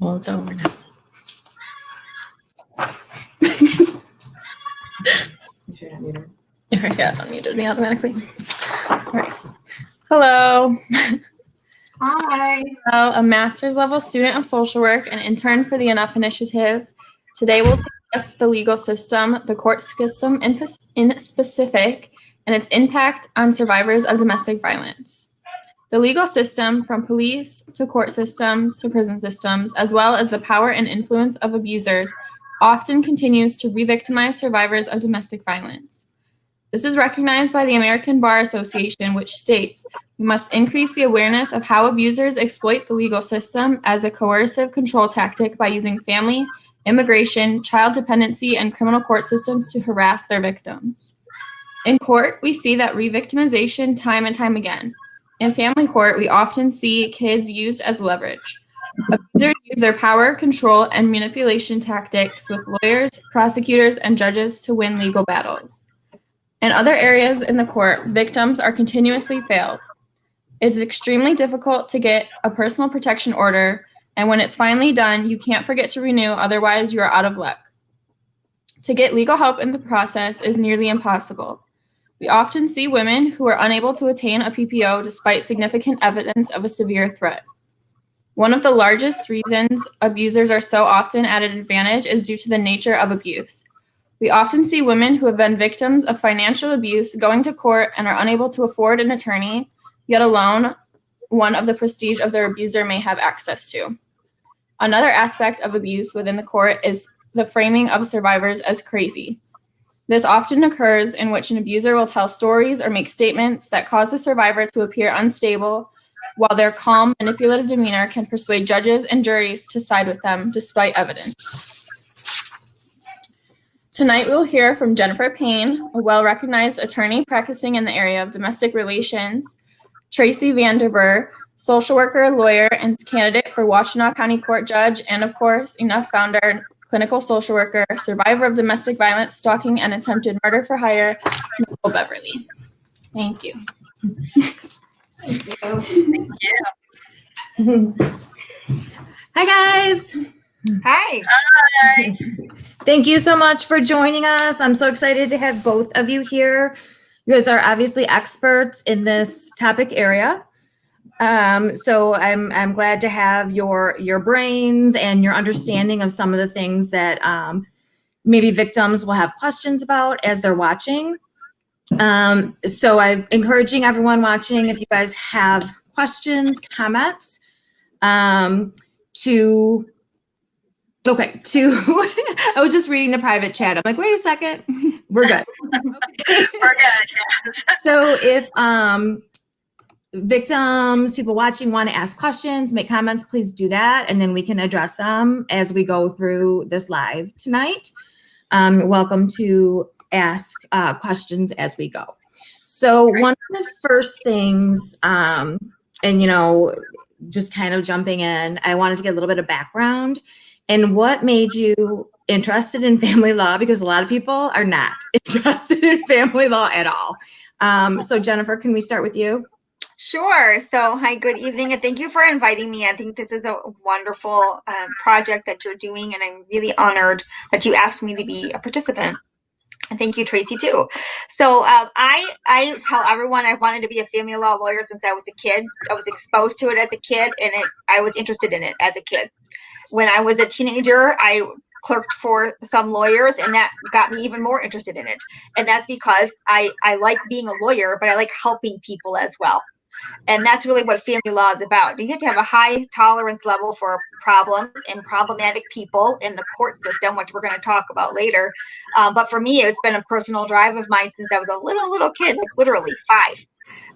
Well, it's over now. You should unmute her. Yeah, it unmuted me automatically. All right. Hello. Hi. Hello, a master's level student of social work and intern for the Enough Initiative. Today we'll discuss the legal system, the court system in specific, and its impact on survivors of domestic violence. The legal system, from police to court systems to prison systems, as well as the power and influence of abusers, often continues to re-victimize survivors of domestic violence. This is recognized by the American Bar Association, which states we must increase the awareness of how abusers exploit the legal system as a coercive control tactic by using family, immigration, child dependency, and criminal court systems to harass their victims. In court, we see that re-victimization time and time again. In family court, we often see kids used as leverage. Abusers use their power, control, and manipulation tactics with lawyers, prosecutors, and judges to win legal battles. In other areas in the court, victims are continuously failed. It's extremely difficult to get a personal protection order, and when it's finally done, you can't forget to renew, otherwise you are out of luck. To get legal help in the process is nearly impossible. We often see women who are unable to attain a PPO despite significant evidence of a severe threat. One of the largest reasons abusers are so often at an advantage is due to the nature of abuse. We often see women who have been victims of financial abuse going to court and are unable to afford an attorney, yet alone one of the prestige of their abuser may have access to. Another aspect of abuse within the court is the framing of survivors as crazy. This often occurs in which an abuser will tell stories or make statements that cause the survivor to appear unstable, while their calm, manipulative demeanor can persuade judges and juries to side with them despite evidence. Tonight, we will hear from Jennifer Paine, a well-recognized attorney practicing in the area of domestic relations, Tracy Bergh, social worker, lawyer, and candidate for Washtenaw County Court Judge, and of course, Enough founder, clinical social worker, survivor of domestic violence, stalking, and attempted murder for hire, Nicole Beverly. Thank you. Thank you. Hi, guys. Hi. Hi. Thank you so much for joining us. I'm so excited to have both of you here. You guys are obviously experts in this topic area. So I'm glad to have your brains and your understanding of some of the things that maybe victims will have questions about as they're watching. So I'm encouraging everyone watching, if you guys have questions, comments, I was just reading the private chat. I'm like, wait a second, we're good. We're good, yes. So if victims, people watching want to ask questions, make comments, please do that. And then we can address them as we go through this live tonight. Welcome to ask questions as we go. So one of the first things, and just kind of jumping in, I wanted to get a little bit of background and what made you interested in family law, because a lot of people are not interested in family law at all. So Jennifer, can we start with you? Sure. So, hi, good evening, and thank you for inviting me. I think this is a wonderful project that you're doing, and I'm really honored that you asked me to be a participant. And thank you, Tracy, too. So I tell everyone I wanted to be a family law lawyer since I was a kid. I was exposed to it as a kid, and I was interested in it as a kid. When I was a teenager, I clerked for some lawyers, and that got me even more interested in it. And that's because I like being a lawyer, but I like helping people as well. And that's really what family law is about. You have to have a high tolerance level for problems and problematic people in the court system, which we're going to talk about later. But for me, it's been a personal drive of mine since I was a little kid, like literally 5.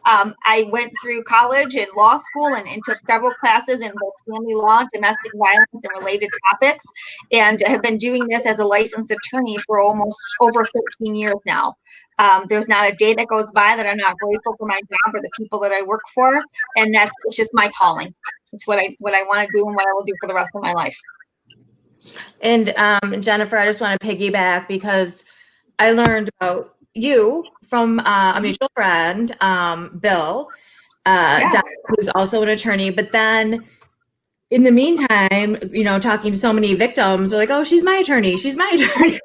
I went through college and law school and took several classes in both family law, domestic violence, and related topics, and have been doing this as a licensed attorney for almost over 13 years now. There's not a day that goes by that I'm not grateful for my job or the people that I work for, and it's just my calling. It's what I want to do and what I will do for the rest of my life. And Jennifer, I just want to piggyback because I learned about you from a mutual friend, Bill, Yes. who's also an attorney. But then in the meantime, talking to so many victims, they're like, oh, she's my attorney. She's my attorney.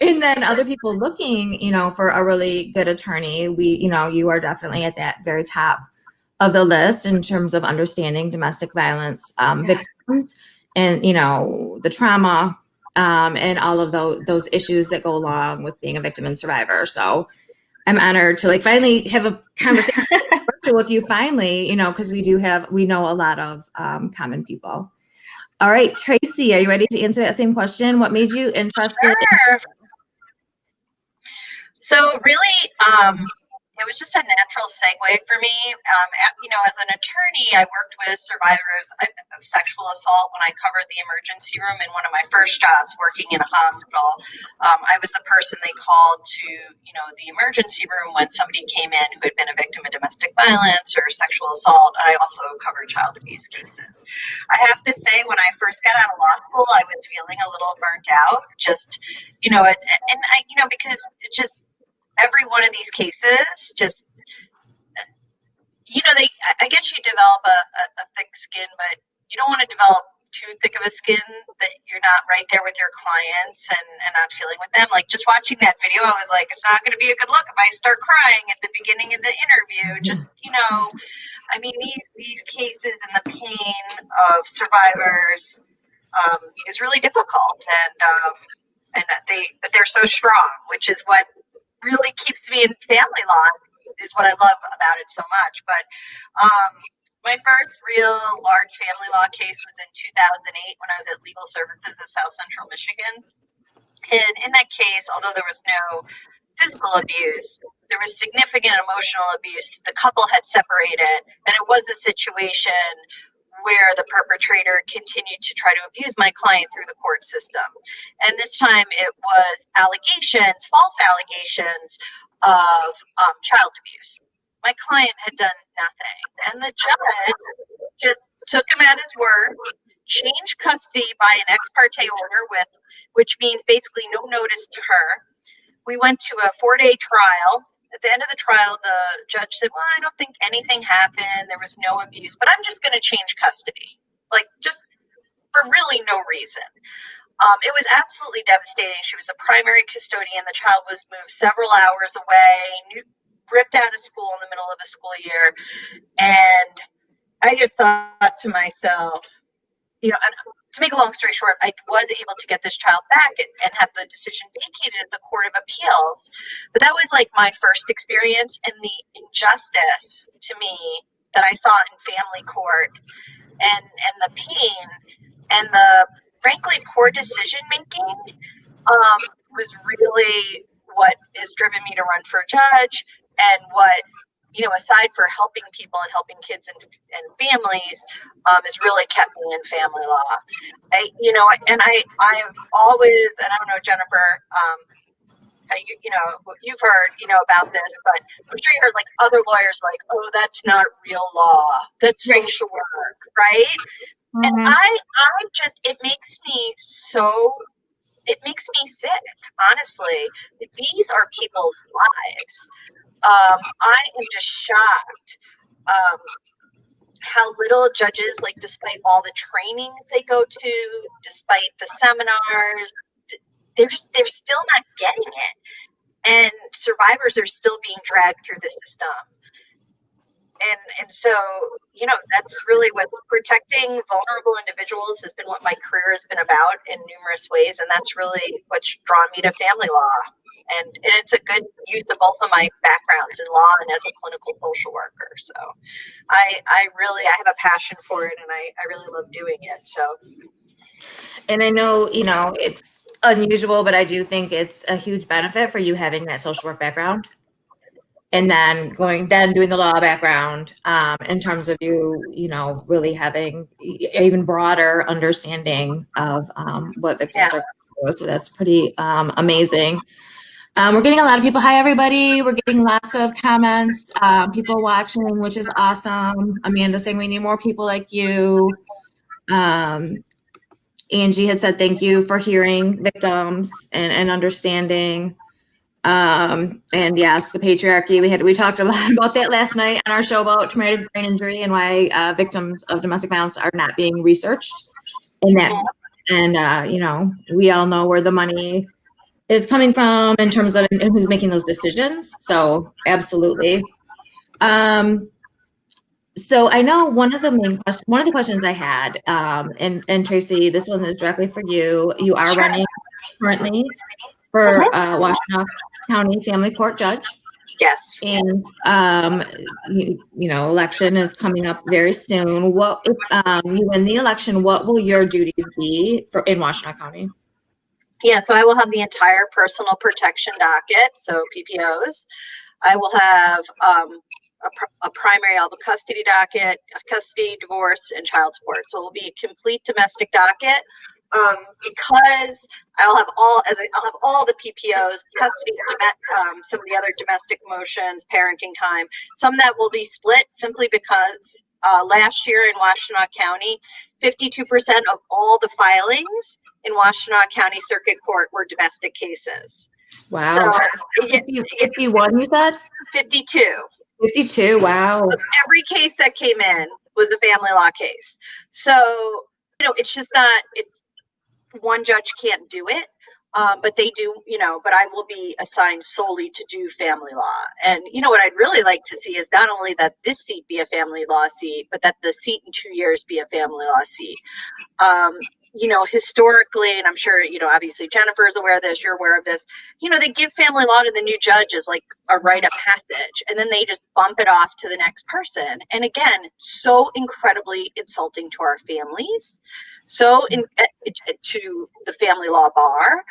And then other people looking, for a really good attorney, you are definitely at that very top of the list in terms of understanding domestic violence victims and, the trauma and all of those issues that go along with being a victim and survivor. So I'm honored to finally have a conversation with you finally, because we know a lot of common people. All right, Tracy, are you ready to answer that same question? What made you interested? Sure. So really, it was just a natural segue for me. As an attorney, I worked with survivors of sexual assault when I covered the emergency room in one of my first jobs working in a hospital. I was the person they called to, the emergency room when somebody came in who had been a victim of domestic violence or sexual assault. And I also covered child abuse cases. I have to say, when I first got out of law school, I was feeling a little burnt out, just, because it just, every one of these cases just, I guess you develop a thick skin, but you don't want to develop too thick of a skin that you're not right there with your clients and not feeling with them. Like, just watching that video, I was like, it's not going to be a good look if I start crying at the beginning of the interview. Just, these cases and the pain of survivors is really difficult, and they're so strong, which is what really keeps me in family law, is what I love about it so much. But my first real large family law case was in 2008 when I was at Legal Services of South Central Michigan. And in that case, although there was no physical abuse, there was significant emotional abuse. The couple had separated, and it was a situation where the perpetrator continued to try to abuse my client through the court system. And this time it was false allegations of child abuse. My client had done nothing. And the judge just took him at his word, changed custody by an ex parte order, which means basically no notice to her. We went to a 4-day trial. At the end of the trial, the judge said, well, I don't think anything happened. There was no abuse, but I'm just going to change custody, just for really no reason. It was absolutely devastating. She was a primary custodian. The child was moved several hours away, ripped out of school in the middle of a school year. And I just thought to myself, to make a long story short, I was able to get this child back and have the decision vacated at the Court of Appeals. But that was my first experience, and the injustice to me that I saw in family court, and the pain and the frankly poor decision making was really what has driven me to run for judge, and what, aside for helping people and helping kids and families, has really kept me in family law. I've always, and I don't know, Jennifer, you've heard, about this, but I'm sure you heard other lawyers oh, that's not real law, that's social work, right? Mm-hmm. And I just, it makes me sick, honestly. These are people's lives. I am just shocked how little judges, despite all the trainings they go to, despite the seminars, they're still not getting it. And survivors are still being dragged through the system. And so, that's really what's protecting vulnerable individuals has been what my career has been about in numerous ways. And that's really what's drawn me to family law. And it's a good use of both of my backgrounds in law and as a clinical social worker. So I have a passion for it, and I really love doing it. So. And I know, it's unusual, but I do think it's a huge benefit for you having that social work background. And then doing the law background, in terms of you, really having even broader understanding of what victims are going through. So that's pretty amazing. We're getting a lot of people. Hi, everybody. We're getting lots of comments, people watching, which is awesome. Amanda saying we need more people like you. Angie had said, thank you for hearing victims and understanding. And yes, the patriarchy, we talked a lot about that last night on our show about traumatic brain injury and why victims of domestic violence are not being researched in that. And, you know, we all know where the money is coming from in terms of and who's making those decisions. So absolutely. So I know one of the questions I had, and Tracy, this one is directly for you. You are running currently for Washtenaw County Family Court Judge. Yes. And you know, election is coming up very soon. What if you win the election? What will your duties be in Washtenaw County? Yeah, so I will have the entire personal protection docket, so PPOs. I will have a primary, I'll have a custody docket, a custody, divorce, and child support. So it will be a complete domestic docket. Because I'll have all the PPOs, custody, some of the other domestic motions, parenting time, some that will be split simply because last year in Washtenaw County, 52% of all the filings in Washtenaw County Circuit Court were domestic cases. Wow. So, 51, you said? 52. 52, wow. Every case that came in was a family law case. So, you know, it's just not, it's, one judge can't do it, but they do, you know, but I will be assigned solely to do family law. And, you know, what I'd really like to see is not only that this seat be a family law seat, but that the seat in 2 years be a family law seat. You know, historically, and I'm sure, you know, obviously Jennifer is aware of this, you're aware of this, you know, they give family law to the new judge as like a rite of passage, and then they just bump it off to the next person. And again, so incredibly insulting to our families, to the family law bar.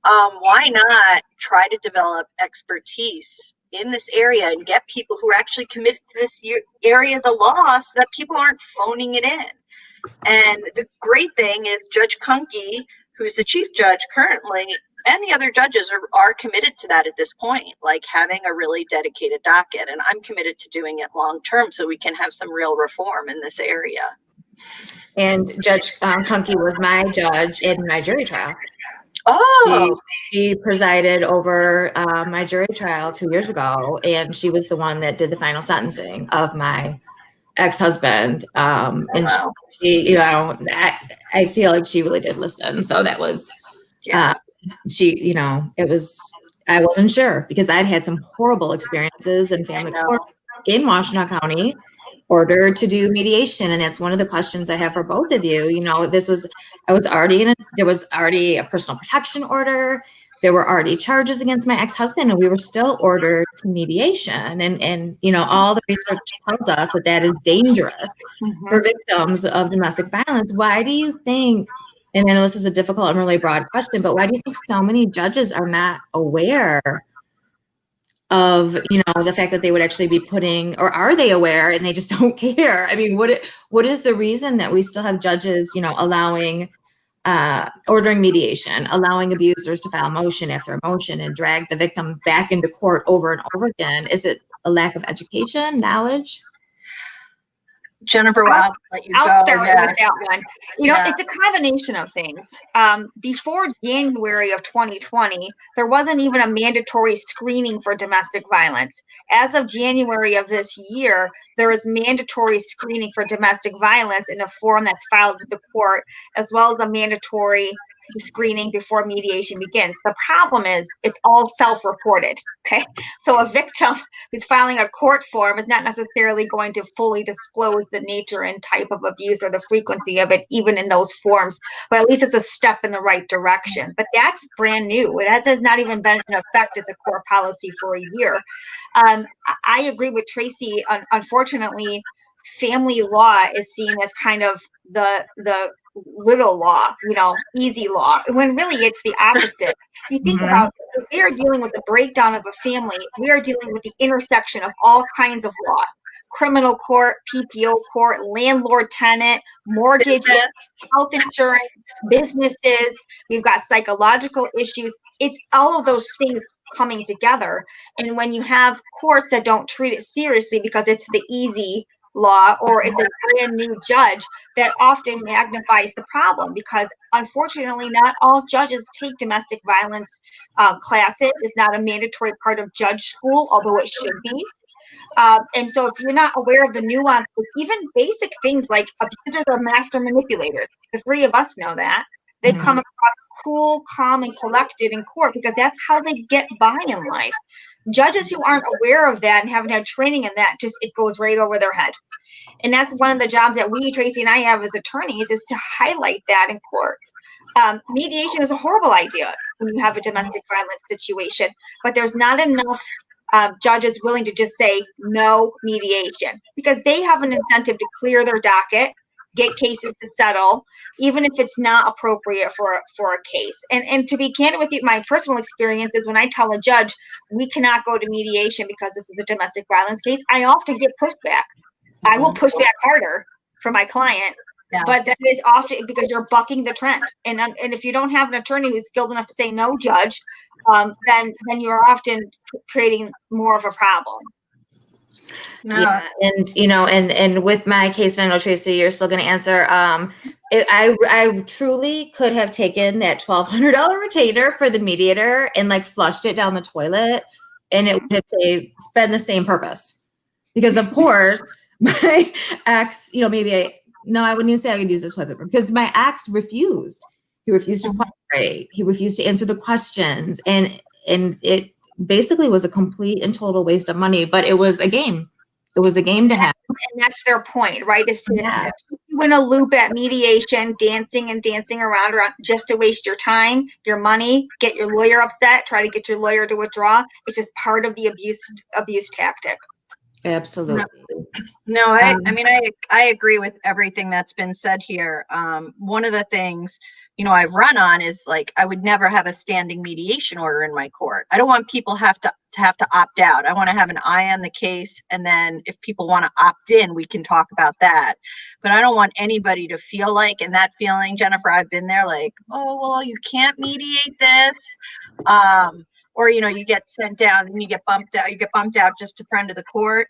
Why not try to develop expertise in this area and get people who are actually committed to this area of the law so that people aren't phoning it in? And the great thing is Judge Kunke, who's the chief judge currently, and the other judges are committed to that at this point, like having a really dedicated docket. And I'm committed to doing it long term so we can have some real reform in this area. And Judge Kunke was my judge in my jury trial. Oh, she presided over my jury trial 2 years ago, and she was the one that did the final sentencing of my ex-husband. And wow. she, you know, I feel like she really did listen. So that was, she, you know, it was, I wasn't sure because I'd had some horrible experiences in family court in Washtenaw County, ordered to do mediation. And that's one of the questions I have for both of you. You know, there was already a personal protection order. There were already charges against my ex-husband, and we were still ordered to mediation. And you know, all the research tells us that that is dangerous for victims of domestic violence. Why do you think, and I know this is a difficult and really broad question, but why do you think so many judges are not aware of, you know, the fact that they would actually be putting, or are they aware and they just don't care? I mean, what is the reason that we still have judges, you know, allowing, ordering mediation, allowing abusers to file motion after motion and drag the victim back into court over and over again? Is it a lack of education, knowledge? Jennifer, I'll start with that one. You know, it's a combination of things. Before January of 2020, there wasn't even a mandatory screening for domestic violence. As of January of this year, there is mandatory screening for domestic violence in a form that's filed with the court, as well as a mandatory screening before mediation begins. The problem is it's all self-reported. Okay, so a victim who's filing a court form is not necessarily going to fully disclose the nature and type of abuse or the frequency of it, even in those forms, but at least it's a step in the right direction. But that's brand new. It has not even been in effect as a core policy for a year. I agree with Tracy. Unfortunately, family law is seen as kind of the little law, you know, easy law, when really it's the opposite. If you think about it, we are dealing with the breakdown of a family, we are dealing with the intersection of all kinds of law: criminal court, PPO court, landlord tenant, mortgages, health insurance, businesses. We've got psychological issues. It's all of those things coming together. And when you have courts that don't treat it seriously because it's the easy law, or it's a brand new judge, that often magnifies the problem, because unfortunately not all judges take domestic violence classes. It's not a mandatory part of judge school, although it should be. And so if you're not aware of the nuance, even basic things like abusers are master manipulators, the three of us know that. They come across cool, calm, and collected in court because that's how they get by in life. Judges who aren't aware of that and haven't had training in that, just it goes right over their head. And that's one of the jobs that we, Tracy and I, have as attorneys, is to highlight that in court. Mediation is a horrible idea when you have a domestic violence situation, but there's not enough judges willing to just say no mediation, because they have an incentive to clear their docket, get cases to settle, even if it's not appropriate for a case. And to be candid with you, my personal experience is when I tell a judge we cannot go to mediation because this is a domestic violence case, I often get pushback. I will push back harder for my client, but that is often because you're bucking the trend. And if you don't have an attorney who's skilled enough to say no, judge, then you're often creating more of a problem. No. Yeah, and you know, and with my case, and I know Tracy, you're still going to answer. I truly could have taken that $1,200 retainer for the mediator and like flushed it down the toilet, and it would have been the same purpose. Because of course, my ex, you know, I wouldn't even say I could use a toilet paper, because my ex refused. He refused to cooperate. He refused to answer the questions, and it basically was a complete and total waste of money. But it was a game. It was a game to have. And that's their point, right? Is to keep you in a loop at mediation, dancing around just to waste your time, your money, get your lawyer upset, try to get your lawyer to withdraw. It's just part of the abuse tactic. Absolutely. No, I mean, I agree with everything that's been said here. One of the things, you know, I've run on is like, I would never have a standing mediation order in my court. I don't want people have to opt out. I want to have an eye on the case. And then if people want to opt in, we can talk about that. But I don't want anybody to feel like, and that feeling, Jennifer, I've been there, like, oh, well, you can't mediate this. Or, you know, you get sent down and you get bumped out just a friend of the court.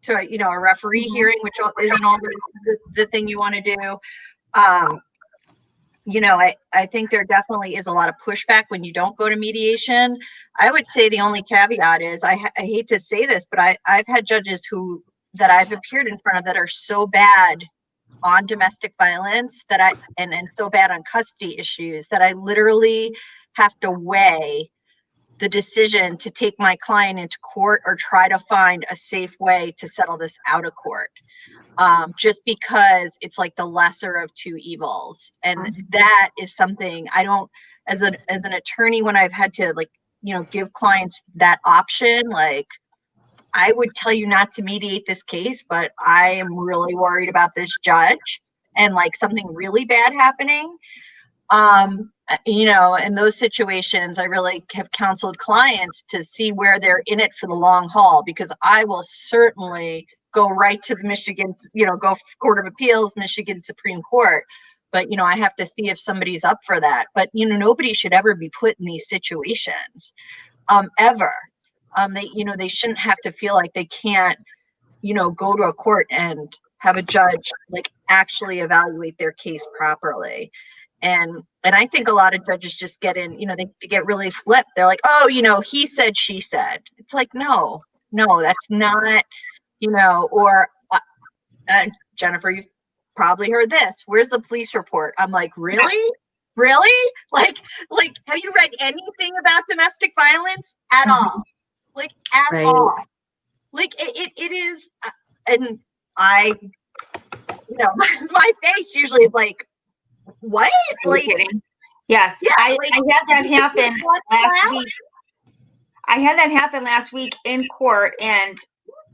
To, you know, a referee hearing, which isn't always the thing you want to do. You know, I think there definitely is a lot of pushback when you don't go to mediation. I would say the only caveat is, I hate to say this, but I've had judges that I've appeared in front of that are so bad on domestic violence and so bad on custody issues that I literally have to weigh the decision to take my client into court or try to find a safe way to settle this out of court. Just because it's like the lesser of two evils. And that is something I don't, as an attorney, when I've had to, like, you know, give clients that option, like, I would tell you not to mediate this case, but I am really worried about this judge and like something really bad happening. You know, in those situations, I really have counseled clients to see where they're in it for the long haul, because I will certainly go right to the Michigan, you know, go Court of Appeals, Michigan Supreme Court. But, you know, I have to see if somebody's up for that. But, you know, nobody should ever be put in these situations, ever. They shouldn't have to feel like they can't, you know, go to a court and have a judge like actually evaluate their case properly. And I think a lot of judges just get in, you know, they get really flipped. They're like, oh, you know, he said, she said. It's like, no, that's not, you know, or Jennifer, you've probably heard this. Where's the police report? I'm like, really? Really? Like, have you read anything about domestic violence at all? Like, at all? Like, it is, and I, you know, my face usually is like, what? Like, yes, yeah, I had that happen last week. I had that happen last week in court, and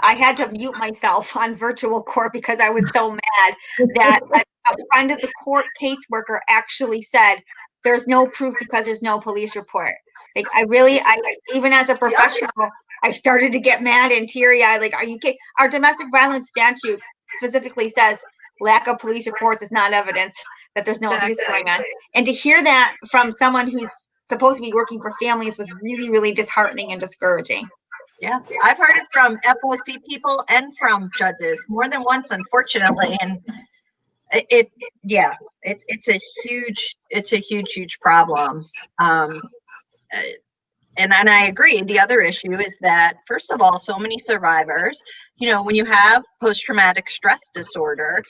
I had to mute myself on virtual court because I was so mad that a friend of the court caseworker actually said, there's no proof because there's no police report. Like, I even as a professional, I started to get mad and teary-eyed. Like, are you kidding? Our domestic violence statute specifically says lack of police reports is not evidence that there's no abuse going on. And to hear that from someone who's supposed to be working for families was really, really disheartening and discouraging. Yeah, I've heard it from FOC people and from judges more than once, unfortunately. And it's a huge problem. And I agree. The other issue is that, first of all, so many survivors, when you have post-traumatic stress disorder,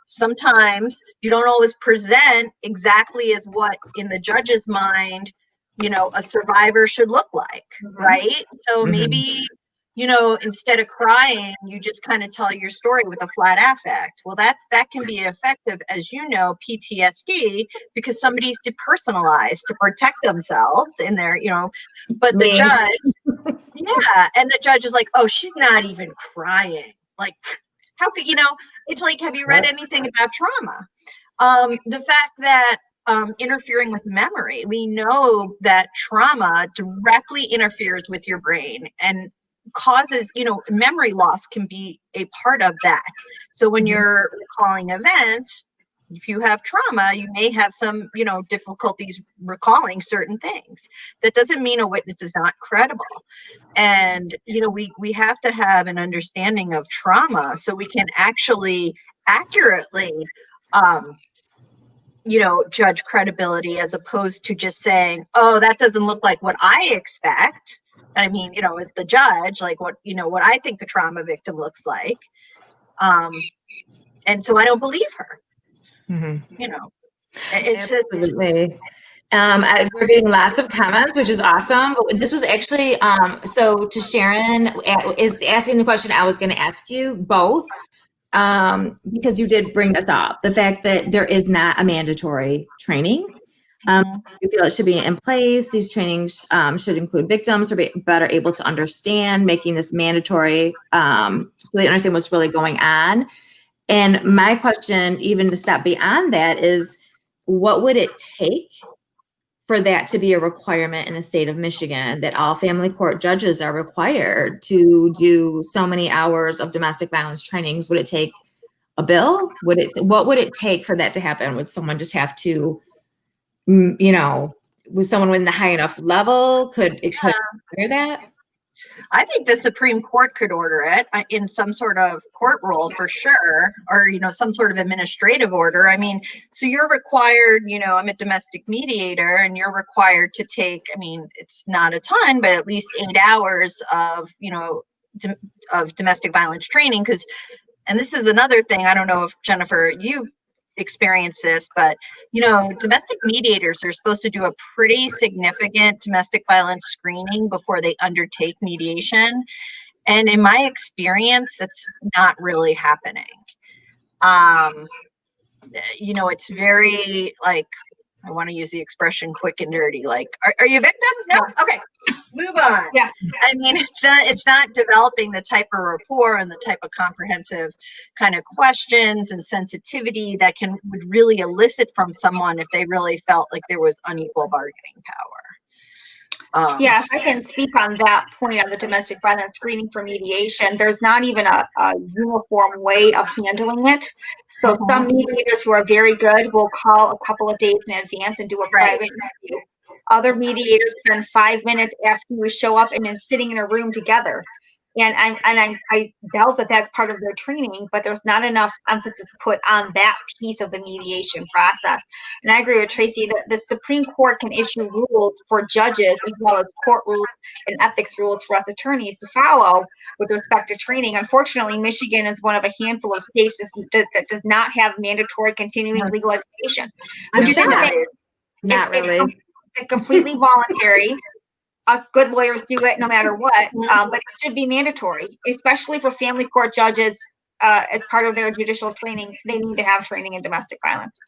sometimes you don't always present exactly as what in the judge's mind, a survivor should look like, right? So maybe, instead of crying, you just kind of tell your story with a flat affect. Well, that can be effective, as PTSD, because somebody's depersonalized to protect themselves in their, but the judge, and the judge is like, oh, she's not even crying. Like, how could, it's like, have you read anything about trauma? The fact that interfering with memory, we know that trauma directly interferes with your brain and causes, memory loss can be a part of that. So when you're recalling events, if you have trauma, you may have some, difficulties recalling certain things. That doesn't mean a witness is not credible. And, we have to have an understanding of trauma so we can actually accurately, judge credibility, as opposed to just saying, oh, that doesn't look like what I expect. I mean, as the judge, like what I think a trauma victim looks like. And so I don't believe her. It's Absolutely. We're getting lots of comments, which is awesome. But this was actually, so to Sharon is asking the question I was going to ask you both, because you did bring this up, the fact that there is not a mandatory training. You feel it should be in place. These trainings should include victims or be better able to understand, making this mandatory so they understand what's really going on. And my question, even to step beyond that, is what would it take for that to be a requirement in the state of Michigan, that all family court judges are required to do so many hours of domestic violence trainings? Would it take a bill? What would it take for that to happen? Would someone just have to, was someone in the high enough level? Could require that? I think the Supreme Court could order it in some sort of court rule for sure, or, some sort of administrative order. I mean, so you're required, I'm a domestic mediator, and you're required to take, it's not a ton, but at least 8 hours of, of domestic violence training. And this is another thing, I don't know if Jennifer, you experience this, but domestic mediators are supposed to do a pretty significant domestic violence screening before they undertake mediation, and in my experience that's not really happening. It's very, like, I want to use the expression quick and dirty, like, are you a victim? No? Okay, move on. Yeah. It's not developing the type of rapport and the type of comprehensive kind of questions and sensitivity that would really elicit from someone if they really felt like there was unequal bargaining power. Yeah, if I can speak on that point of the domestic violence screening for mediation, there's not even a uniform way of handling it. So some mediators who are very good will call a couple of days in advance and do a private interview. Other mediators spend 5 minutes after you show up and then sitting in a room together. And I doubt that that's part of their training, but there's not enough emphasis put on that piece of the mediation process. And I agree with Tracy that the Supreme Court can issue rules for judges as well as court rules and ethics rules for us attorneys to follow with respect to training. Unfortunately, Michigan is one of a handful of states that does not have mandatory continuing legal education. Which is not really. It's completely voluntary. Us good lawyers do it no matter what, but it should be mandatory, especially for family court judges. As part of their judicial training, they need to have training in domestic violence.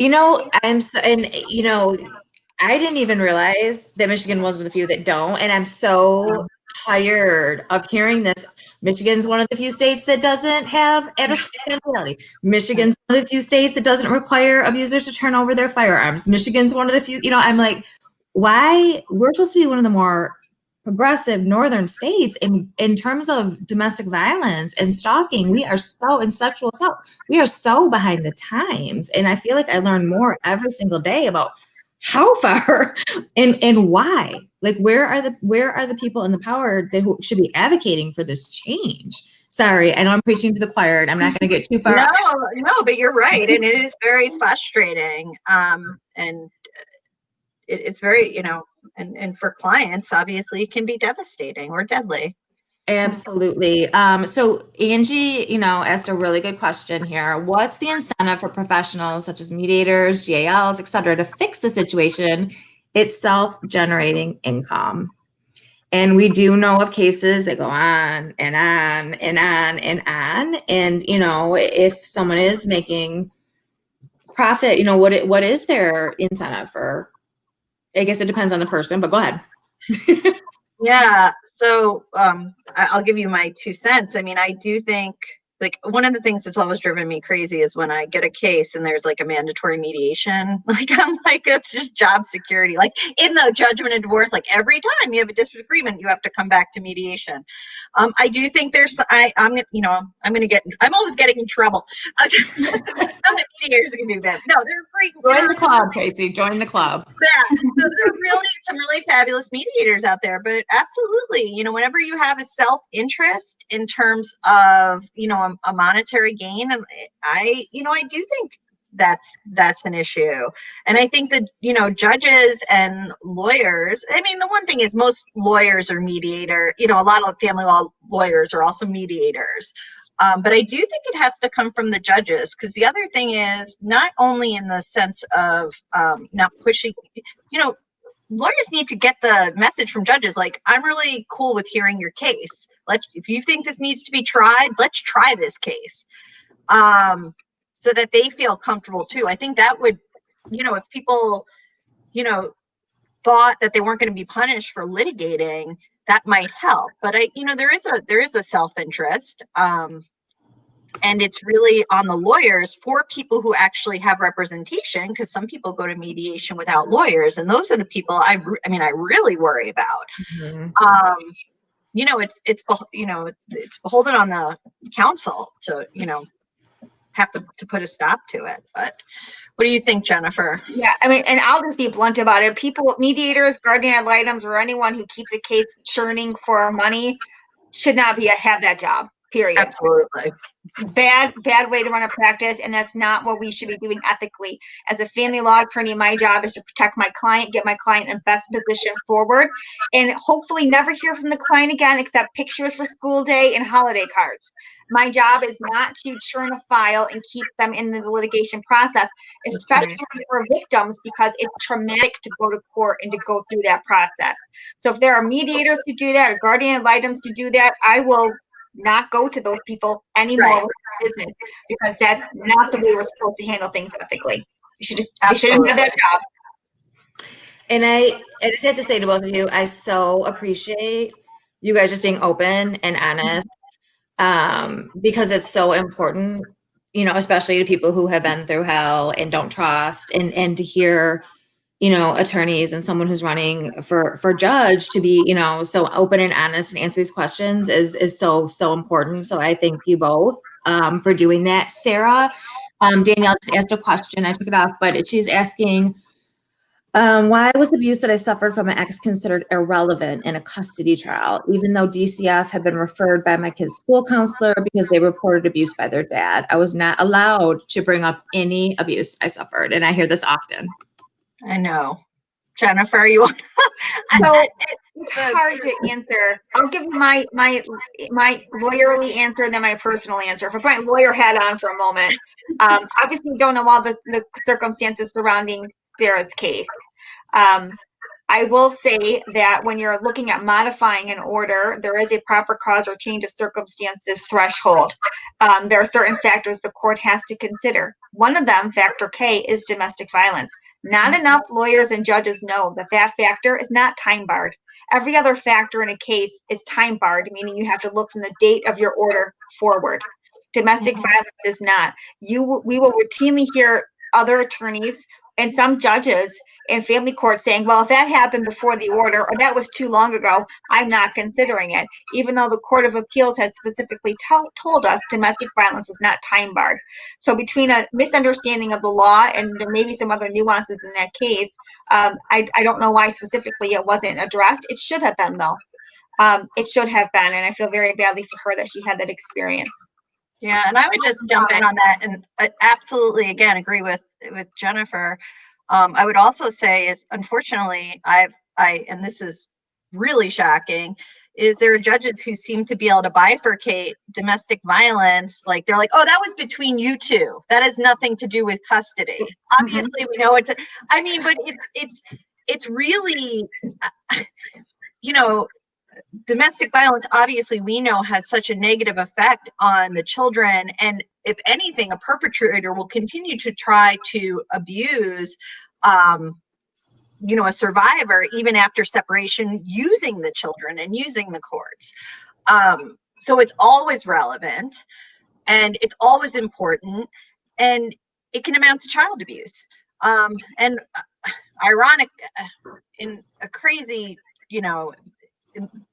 I didn't even realize that Michigan was one of the few that don't, and I'm so tired of hearing this. Michigan's one of the few states that doesn't have at-risk confidentiality. Michigan's one of the few states that doesn't require abusers to turn over their firearms. Michigan's one of the few, I'm like, why? We're supposed to be one of the more progressive northern states in terms of domestic violence and stalking. We are so, in sexual assault, we are so behind the times. And I feel like I learn more every single day about how far and why? Like, where are the people in the power that who should be advocating for this change? Sorry, I know I'm preaching to the choir, and I'm not going to get too far. No, but you're right, and it is very frustrating. And it's very, and for clients, obviously, it can be devastating or deadly. Absolutely. So Angie, asked a really good question here. What's the incentive for professionals such as mediators, GALs, et cetera, to fix the situation? It's self-generating income. And we do know of cases that go on and on and on and on. And, if someone is making profit, what is their incentive for? I guess it depends on the person, but go ahead. Yeah. So I'll give you my 2 cents. I mean, I do think, like, one of the things that's always driven me crazy is when I get a case and there's like a mandatory mediation. Like, I'm like, it's just job security. Like, in the judgment and divorce, like, every time you have a disagreement, you have to come back to mediation. I do think I'm always getting in trouble. The mediators can do that. No, they're great. Join the club, Tracy. Join the club. Yeah, so there are really some really fabulous mediators out there, but absolutely, whenever you have a self-interest in terms of, a monetary gain, and I do think that's an issue. And I think that, judges and lawyers, I mean, the one thing is most lawyers are mediator, a lot of family law lawyers are also mediators. But I do think it has to come from the judges, because the other thing is not only in the sense of not pushing, lawyers need to get the message from judges. Like, I'm really cool with hearing your case. If you think this needs to be tried, let's try this case. So that they feel comfortable too. I think that would, if people, thought that they weren't going to be punished for litigating, that might help. But there is a self-interest, and it's really on the lawyers for people who actually have representation, because some people go to mediation without lawyers, and those are the people I really worry about. Mm-hmm. It's beholden on the counsel to have to put a stop to it. But what do you think, Jennifer? Yeah, I mean, and I'll just be blunt about it. People, mediators, guardian ad litems, or anyone who keeps a case churning for money should not have that job, period. Absolutely. Bad way to run a practice, and that's not what we should be doing ethically. As a family law attorney, my job is to protect my client, get my client in best position forward, and hopefully never hear from the client again except pictures for school day and holiday cards. My job is not to churn a file and keep them in the litigation process, especially for victims, because it's traumatic to go to court and to go through that process. So if there are mediators who do that or guardian ad litem to do that, I will not go to those people anymore with business, because that's not the way we're supposed to handle things ethically. They shouldn't have that job. And I just have to say to both of you, I so appreciate you guys just being open and honest, because it's so important, especially to people who have been through hell and don't trust, and to hear, attorneys and someone who's running for judge to be, so open and honest and answer these questions is so important. So I thank you both for doing that. Sarah, Danielle just asked a question. I took it off, but she's asking, why was abuse that I suffered from an ex considered irrelevant in a custody trial, even though DCF had been referred by my kid's school counselor because they reported abuse by their dad? I was not allowed to bring up any abuse I suffered, and I hear this often. I know. Jennifer, you want So it's hard to answer. I'll give you my lawyerly answer, then my personal answer. If I put my lawyer hat on for a moment, obviously we don't know all the circumstances surrounding Sarah's case. I will say that when you're looking at modifying an order, there is a proper cause or change of circumstances threshold. There are certain factors the court has to consider. One of them, factor K, is domestic violence. Not enough lawyers and judges know that factor is not time barred. Every other factor in a case is time barred, meaning you have to look from the date of your order forward. Domestic violence is not. We will routinely hear other attorneys and some judges in family court saying, well, if that happened before the order or that was too long ago, I'm not considering it, even though the Court of Appeals has specifically told us domestic violence is not time barred. So between a misunderstanding of the law and there may be some other nuances in that case, I don't know why specifically it wasn't addressed. It should have been, though. It should have been, and I feel very badly for her that she had that experience. Yeah, and I would just jump in on that and absolutely, again, agree with Jennifer. I would also say is, unfortunately, and this is really shocking, is there are judges who seem to be able to bifurcate domestic violence. Like they're like, oh, that was between you two. That has nothing to do with custody. Obviously, we know but it's really, domestic violence, obviously, we know has such a negative effect on the children. And if anything, a perpetrator will continue to try to abuse, a survivor, even after separation, using the children and using the courts. So it's always relevant and it's always important, and it can amount to child abuse. And ironic, in a crazy,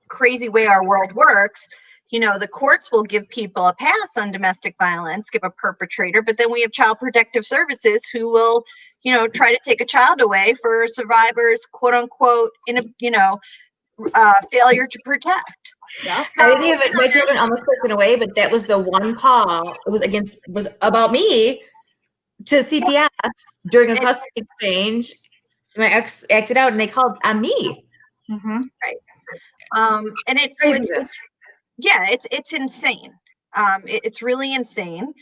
crazy way our world works, the courts will give people a pass on domestic violence, give a perpetrator, but then we have child protective services who will, try to take a child away for survivors, quote unquote, in a, failure to protect. Yeah. I think my children almost taken away, but that was the one call. It was about me to CPS during a custody exchange. My ex acted out and they called on me. Mm-hmm. Right. And it's insane. It's really insane.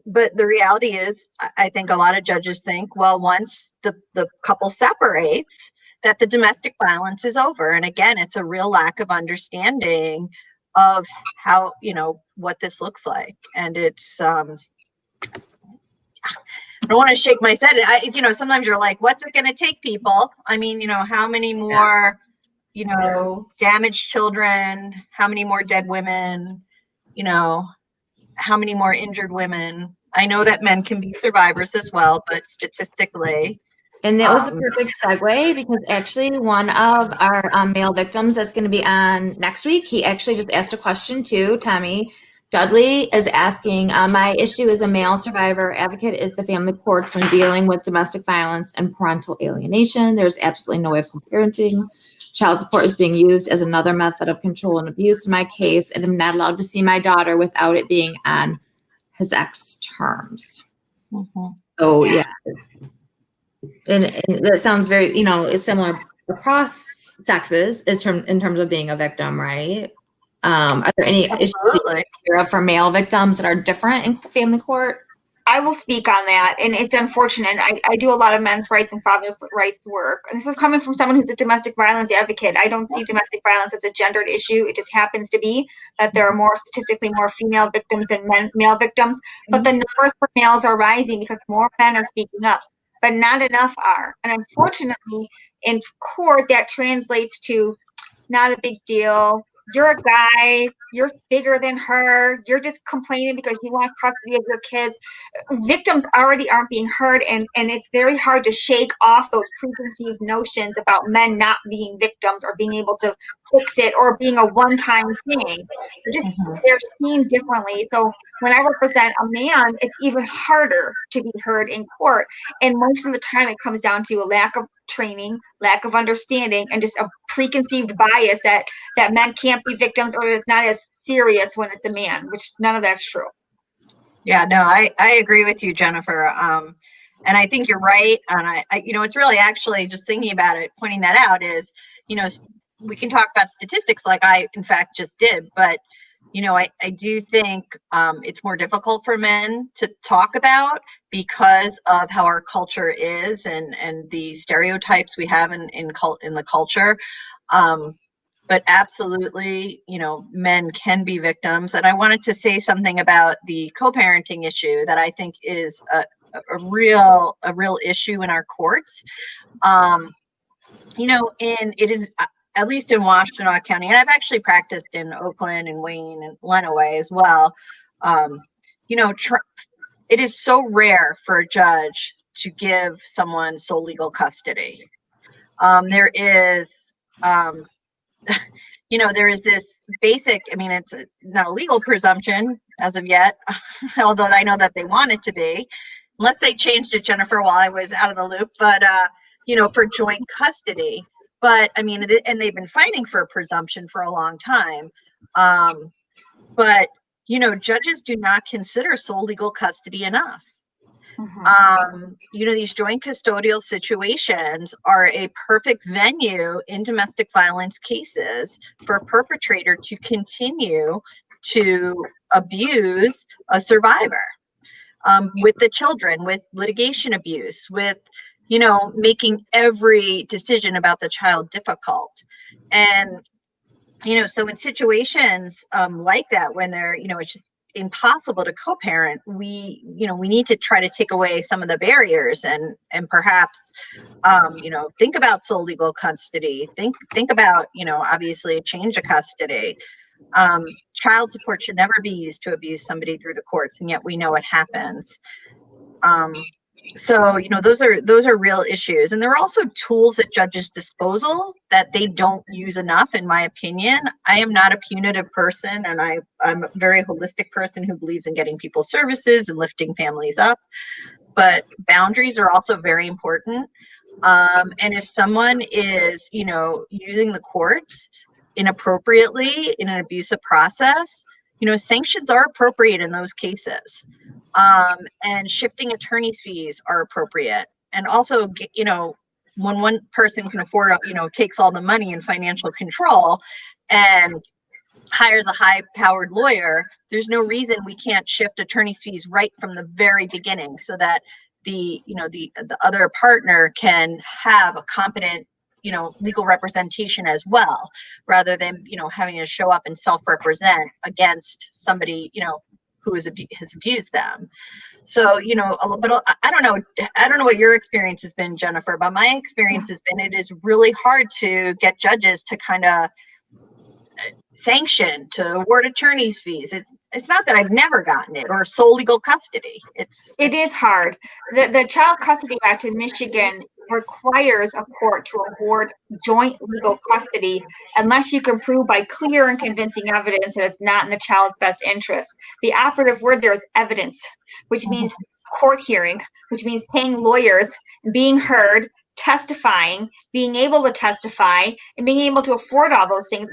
But the reality is, I think a lot of judges think, well, once the couple separates, that the domestic violence is over. And again, it's a real lack of understanding of how, what this looks like. And it's, I don't want to shake my head. Sometimes you're like, what's it going to take, people? I mean, how many more, damaged children, how many more dead women, how many more injured women? I know that men can be survivors as well, but statistically. And that was a perfect segue, because actually one of our male victims that's going to be on next week, he actually just asked a question too. Tommy Dudley is asking, my issue as a male survivor advocate is the family courts when dealing with domestic violence and parental alienation. There's absolutely no way of parenting. Child support is being used as another method of control and abuse in my case, and I'm not allowed to see my daughter without it being on his ex terms. Mm-hmm. So yeah. And that sounds very, is similar across sexes in terms of being a victim, right? Are there any issues for male victims that are different in family court? I will speak on that, and it's unfortunate. I do a lot of men's rights and fathers' rights work, and this is coming from someone who's a domestic violence advocate. I don't see domestic violence as a gendered issue. It just happens to be that there are statistically more female victims than male victims, but the numbers for males are rising because more men are speaking up, but not enough are. And unfortunately, in court, that translates to not a big deal. You're a guy, you're bigger than her, you're just complaining because you want custody of your kids. Victims already aren't being heard, and it's very hard to shake off those preconceived notions about men not being victims or being able to fix it or being a one-time thing. They're seen differently. So when I represent a man, it's even harder to be heard in court. And most of the time it comes down to a lack of training, lack of understanding, and just a preconceived bias that men can't be victims or it's not as serious when it's a man, which none of that's true. Yeah, no, I agree with you, Jennifer. And I think you're right. And it's really actually just thinking about it, pointing that out is, we can talk about statistics like I, in fact, just did, but, I do think it's more difficult for men to talk about because of how our culture is and the stereotypes we have in the culture. But absolutely, men can be victims. And I wanted to say something about the co-parenting issue that I think is a real issue in our courts. It is, at least in Washtenaw County, and I've actually practiced in Oakland and Wayne and Lenawee as well. It is so rare for a judge to give someone sole legal custody. There is, there is this basic, I mean, it's not a legal presumption as of yet, although I know that they want it to be, unless they changed it, Jennifer, while I was out of the loop, but, for joint custody. But I mean, and they've been fighting for a presumption for a long time. But, judges do not consider sole legal custody enough. These joint custodial situations are a perfect venue in domestic violence cases for a perpetrator to continue to abuse a survivor, with the children, with litigation abuse, with, making every decision about the child difficult. And, so in situations like that, when they're, it's just impossible to co-parent, we need to try to take away some of the barriers and perhaps think about sole legal custody, think about obviously a change of custody. Child support should never be used to abuse somebody through the courts, and yet we know it happens. So those are real issues, and there are also tools at judges' disposal that they don't use enough, in my opinion. I am not a punitive person, and I'm a very holistic person who believes in getting people services and lifting families up, but boundaries are also very important. And if someone is using the courts inappropriately in an abusive process, sanctions are appropriate in those cases. And shifting attorney's fees are appropriate. And also, when one person can afford, takes all the money and financial control and hires a high-powered lawyer, there's no reason we can't shift attorney's fees right from the very beginning, so that the other partner can have a competent legal representation as well, rather than having to show up and self-represent against somebody who has abused them. So a little bit I don't know what your experience has been, Jennifer, but my experience has been it is really hard to get judges to kind of sanction, to award attorney's fees. It's not that I've never gotten it, or sole legal custody. It is hard. The Child Custody Act in Michigan requires a court to award joint legal custody unless you can prove by clear and convincing evidence that it's not in the child's best interest. The operative word there is evidence, which means court hearing, which means paying lawyers, being heard, testifying, being able to testify, and being able to afford all those things.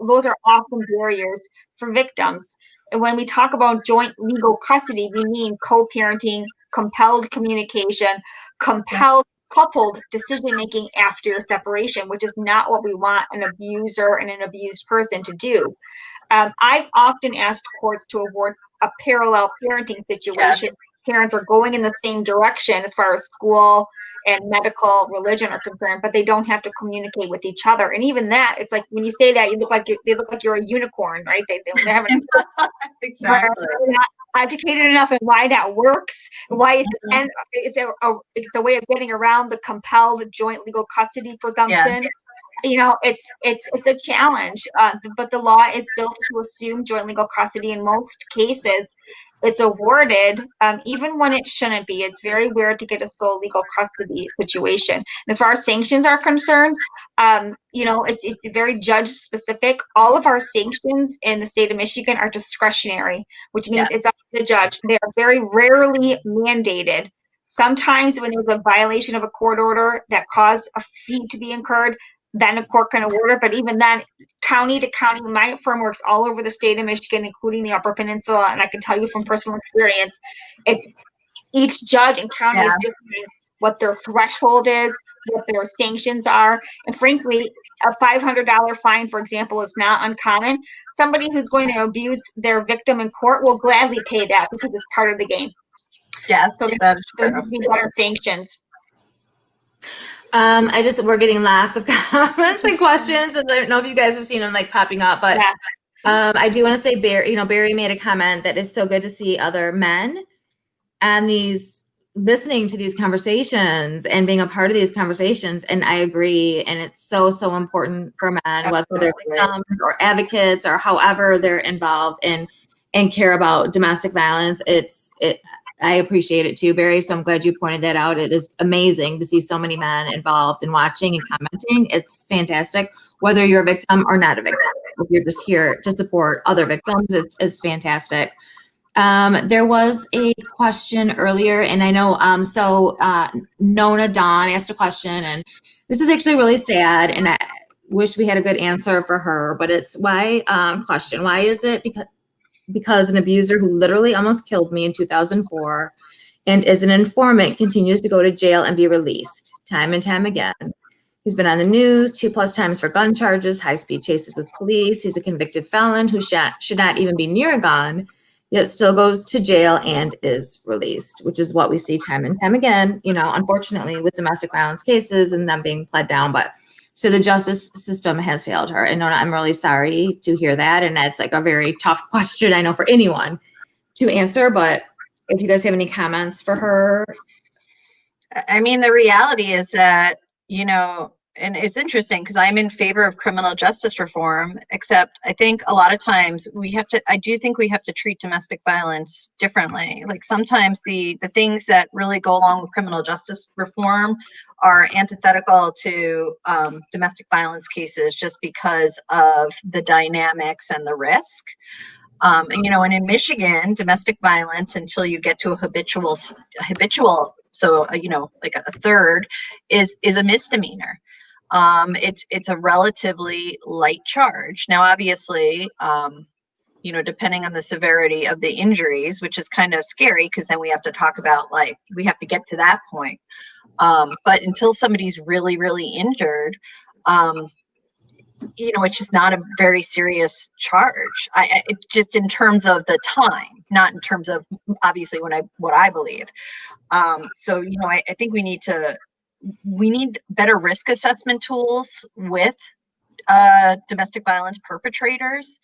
Those are often barriers for victims. And when we talk about joint legal custody, we mean co-parenting, compelled communication, coupled decision-making after your separation, which is not what we want an abuser and an abused person to do. I've often asked courts to award a parallel parenting situation. Yes. Parents are going in the same direction as far as school and medical, religion are concerned, but they don't have to communicate with each other. And even that, it's like when you say that, they look like you're a unicorn, right? They haven't exactly. They're not educated enough in why that works, why it's a way of getting around the compelled joint legal custody presumption. Yeah. It's a challenge, but the law is built to assume joint legal custody. In most cases, it's awarded, even when it shouldn't be. It's very weird to get a sole legal custody situation. And as far as sanctions are concerned, it's very judge specific. All of our sanctions in the state of Michigan are discretionary, which means it's up to the judge. They are very rarely mandated. Sometimes when there's a violation of a court order that caused a fee to be incurred, then a court can award it. But even then, county to county, my firm works all over the state of Michigan, including the Upper Peninsula. And I can tell you from personal experience, it's each judge and county is different, what their threshold is, what their sanctions are. And frankly, a $500 fine, for example, is not uncommon. Somebody who's going to abuse their victim in court will gladly pay that because it's part of the game. Yeah, so there would be better sanctions. We're getting lots of comments and questions, and I don't know if you guys have seen them popping up, but I do want to say Barry made a comment that it's so good to see other men and listening to these conversations and being a part of these conversations. And I agree. And it's so, so important for men, whether they're victims or advocates or however they're involved and care about domestic violence. I appreciate it too, Barry. So I'm glad you pointed that out. It is amazing to see so many men involved in watching and commenting. It's fantastic, whether you're a victim or not a victim. If you're just here to support other victims, it's fantastic. There was a question earlier, and I know, Nona Dawn asked a question, and this is actually really sad, and I wish we had a good answer for her, but it's why is it because an abuser who literally almost killed me in 2004 and is an informant continues to go to jail and be released time and time again. He's been on the news 2+ times for gun charges, high-speed chases with police. He's a convicted felon who should not even be near a gun, yet still goes to jail and is released, which is what we see time and time again, unfortunately, with domestic violence cases and them being pled down. But so the justice system has failed her. And Nona, I'm really sorry to hear that. And that's like a very tough question, I know, for anyone to answer. But if you guys have any comments for her. I mean, the reality is that, and it's interesting because I'm in favor of criminal justice reform, except I think a lot of times I do think we have to treat domestic violence differently. Like sometimes the things that really go along with criminal justice reform are antithetical to domestic violence cases just because of the dynamics and the risk. And in Michigan, domestic violence, until you get to a habitual, so like a third, is a misdemeanor. It's a relatively light charge. Now, obviously, depending on the severity of the injuries, which is kind of scary because then we have to talk about we have to get to that point. But until somebody's really, really injured, it's just not a very serious charge. It just in terms of the time, not in terms of obviously what I believe. So I think we need better risk assessment tools with domestic violence perpetrators.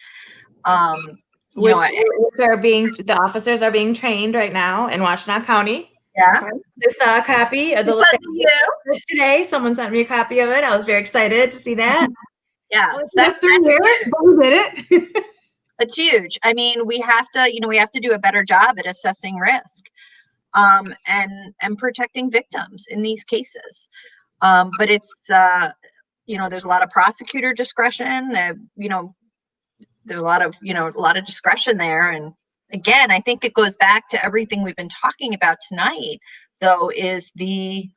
The officers are being trained right now in Washtenaw County. Yeah. This copy of the today. Someone sent me a copy of it. I was very excited to see that. Yeah, that's 3 years, but we did it. It's huge. I mean, we have to do a better job at assessing risk, and protecting victims in these cases. But it's, there's a lot of prosecutor discretion. There's a lot of discretion there. And again, I think it goes back to everything we've been talking about tonight, though, is that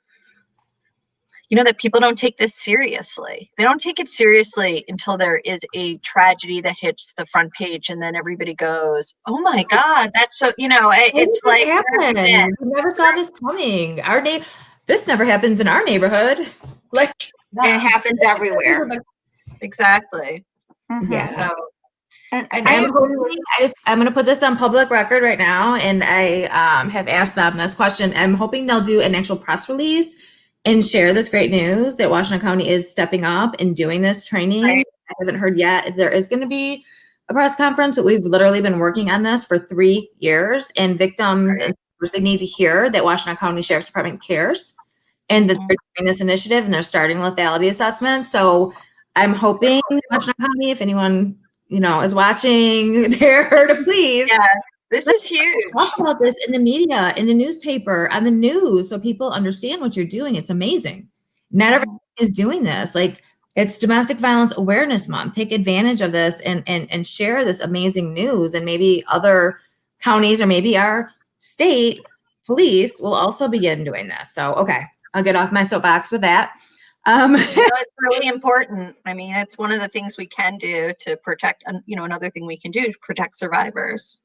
people don't take this seriously. They don't take it seriously until there is a tragedy that hits the front page, and then everybody goes, "Oh my God, that's so." It's like happened. We never saw this coming. This never happens in our neighborhood. It happens everywhere. Exactly. Mm-hmm. Yeah. So, I'm going to put this on public record right now, and I have asked them this question. I'm hoping they'll do an actual press release and share this great news that Washtenaw County is stepping up and doing this training. Right. I haven't heard yet if there is going to be a press conference, but we've literally been working on this for 3 years, and victims and they need to hear that Washtenaw County Sheriff's Department cares and that they're doing this initiative and they're starting lethality assessment. So I'm hoping Washtenaw County, if anyone is watching there, to please. Yeah. This is huge. Talk about this in the media, in the newspaper, on the news, so people understand what you're doing. It's amazing. Not everyone is doing this. Like, it's Domestic Violence Awareness Month. Take advantage of this and share this amazing news. And maybe other counties or maybe our state police will also begin doing this. So, okay, I'll get off my soapbox with that. It's really important. I mean, it's one of the things we can do to protect, another thing we can do to protect survivors.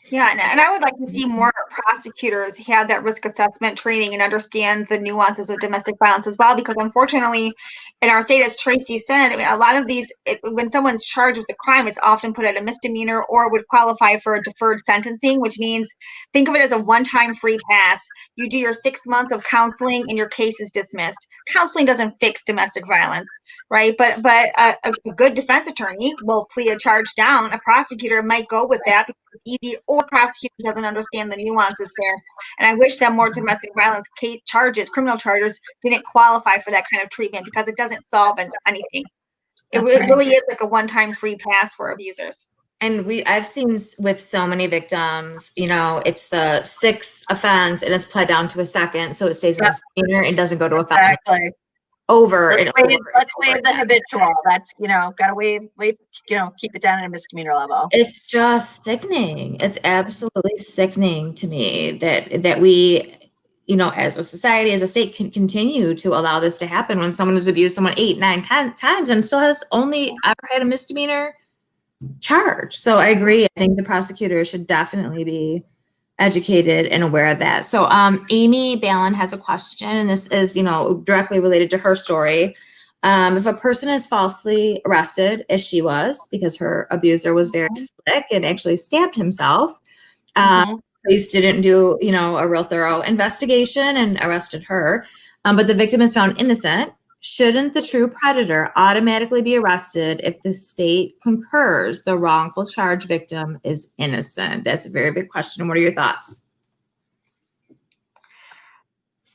Yeah, and I would like to see more prosecutors have that risk assessment training and understand the nuances of domestic violence as well, because unfortunately in our state, as Tracy said, a lot of these, when someone's charged with a crime, it's often put at a misdemeanor or would qualify for a deferred sentencing, which means think of it as a one-time free pass. You do your 6 months of counseling and your case is dismissed. Counseling doesn't fix domestic violence, right? But a good defense attorney will plea a charge down. A prosecutor might go with that because it's easy, or prosecutor doesn't understand the nuances there. And I wish that more domestic violence criminal charges, didn't qualify for that kind of treatment, because it doesn't solve anything. It really is like a one-time free pass for abusers. And I've seen with so many victims, you know, it's the 6th offense and it's pled down to a 2nd, so it stays a misdemeanor and doesn't go to a felony. Exactly. Over and over. Let's waive the habitual. That's, gotta waive, keep it down at a misdemeanor level. It's just sickening. It's absolutely sickening to me that we, you know, as a society, as a state, can continue to allow this to happen when someone has abused someone 8, 9, 10 times and still has only ever had a misdemeanor charge. So I agree. I think the prosecutor should definitely be educated and aware of that. So Amy Ballin has a question, and this is, you know, directly related to her story. If a person is falsely arrested, as she was, because her abuser was very slick and actually stabbed himself, police didn't do, you know, a real thorough investigation and arrested her, but the victim is found innocent. Shouldn't the true predator automatically be arrested if the state concurs the wrongful charge victim is innocent? That's a very big question. What are your thoughts?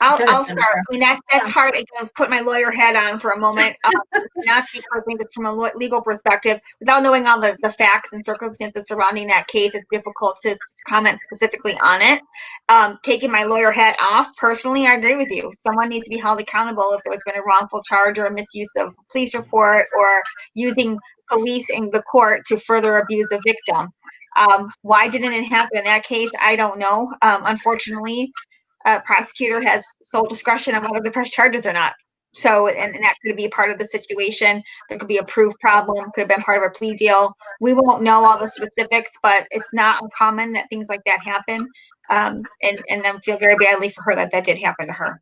I'll start. I mean, that's hard. I can put my lawyer hat on for a moment. Not because I think it's from a legal perspective. Without knowing all the facts and circumstances surrounding that case, it's difficult to comment specifically on it. Taking my lawyer hat off, personally, I agree with you. Someone needs to be held accountable if there's been a wrongful charge or a misuse of a police report or using police in the court to further abuse a victim. Why didn't it happen in that case? I don't know. Unfortunately, prosecutor has sole discretion on whether to press charges or not. So, and that could be a part of the situation. There could be a proof problem, could have been part of a plea deal. We won't know all the specifics, but it's not uncommon that things like that happen. And I feel very badly for her that did happen to her.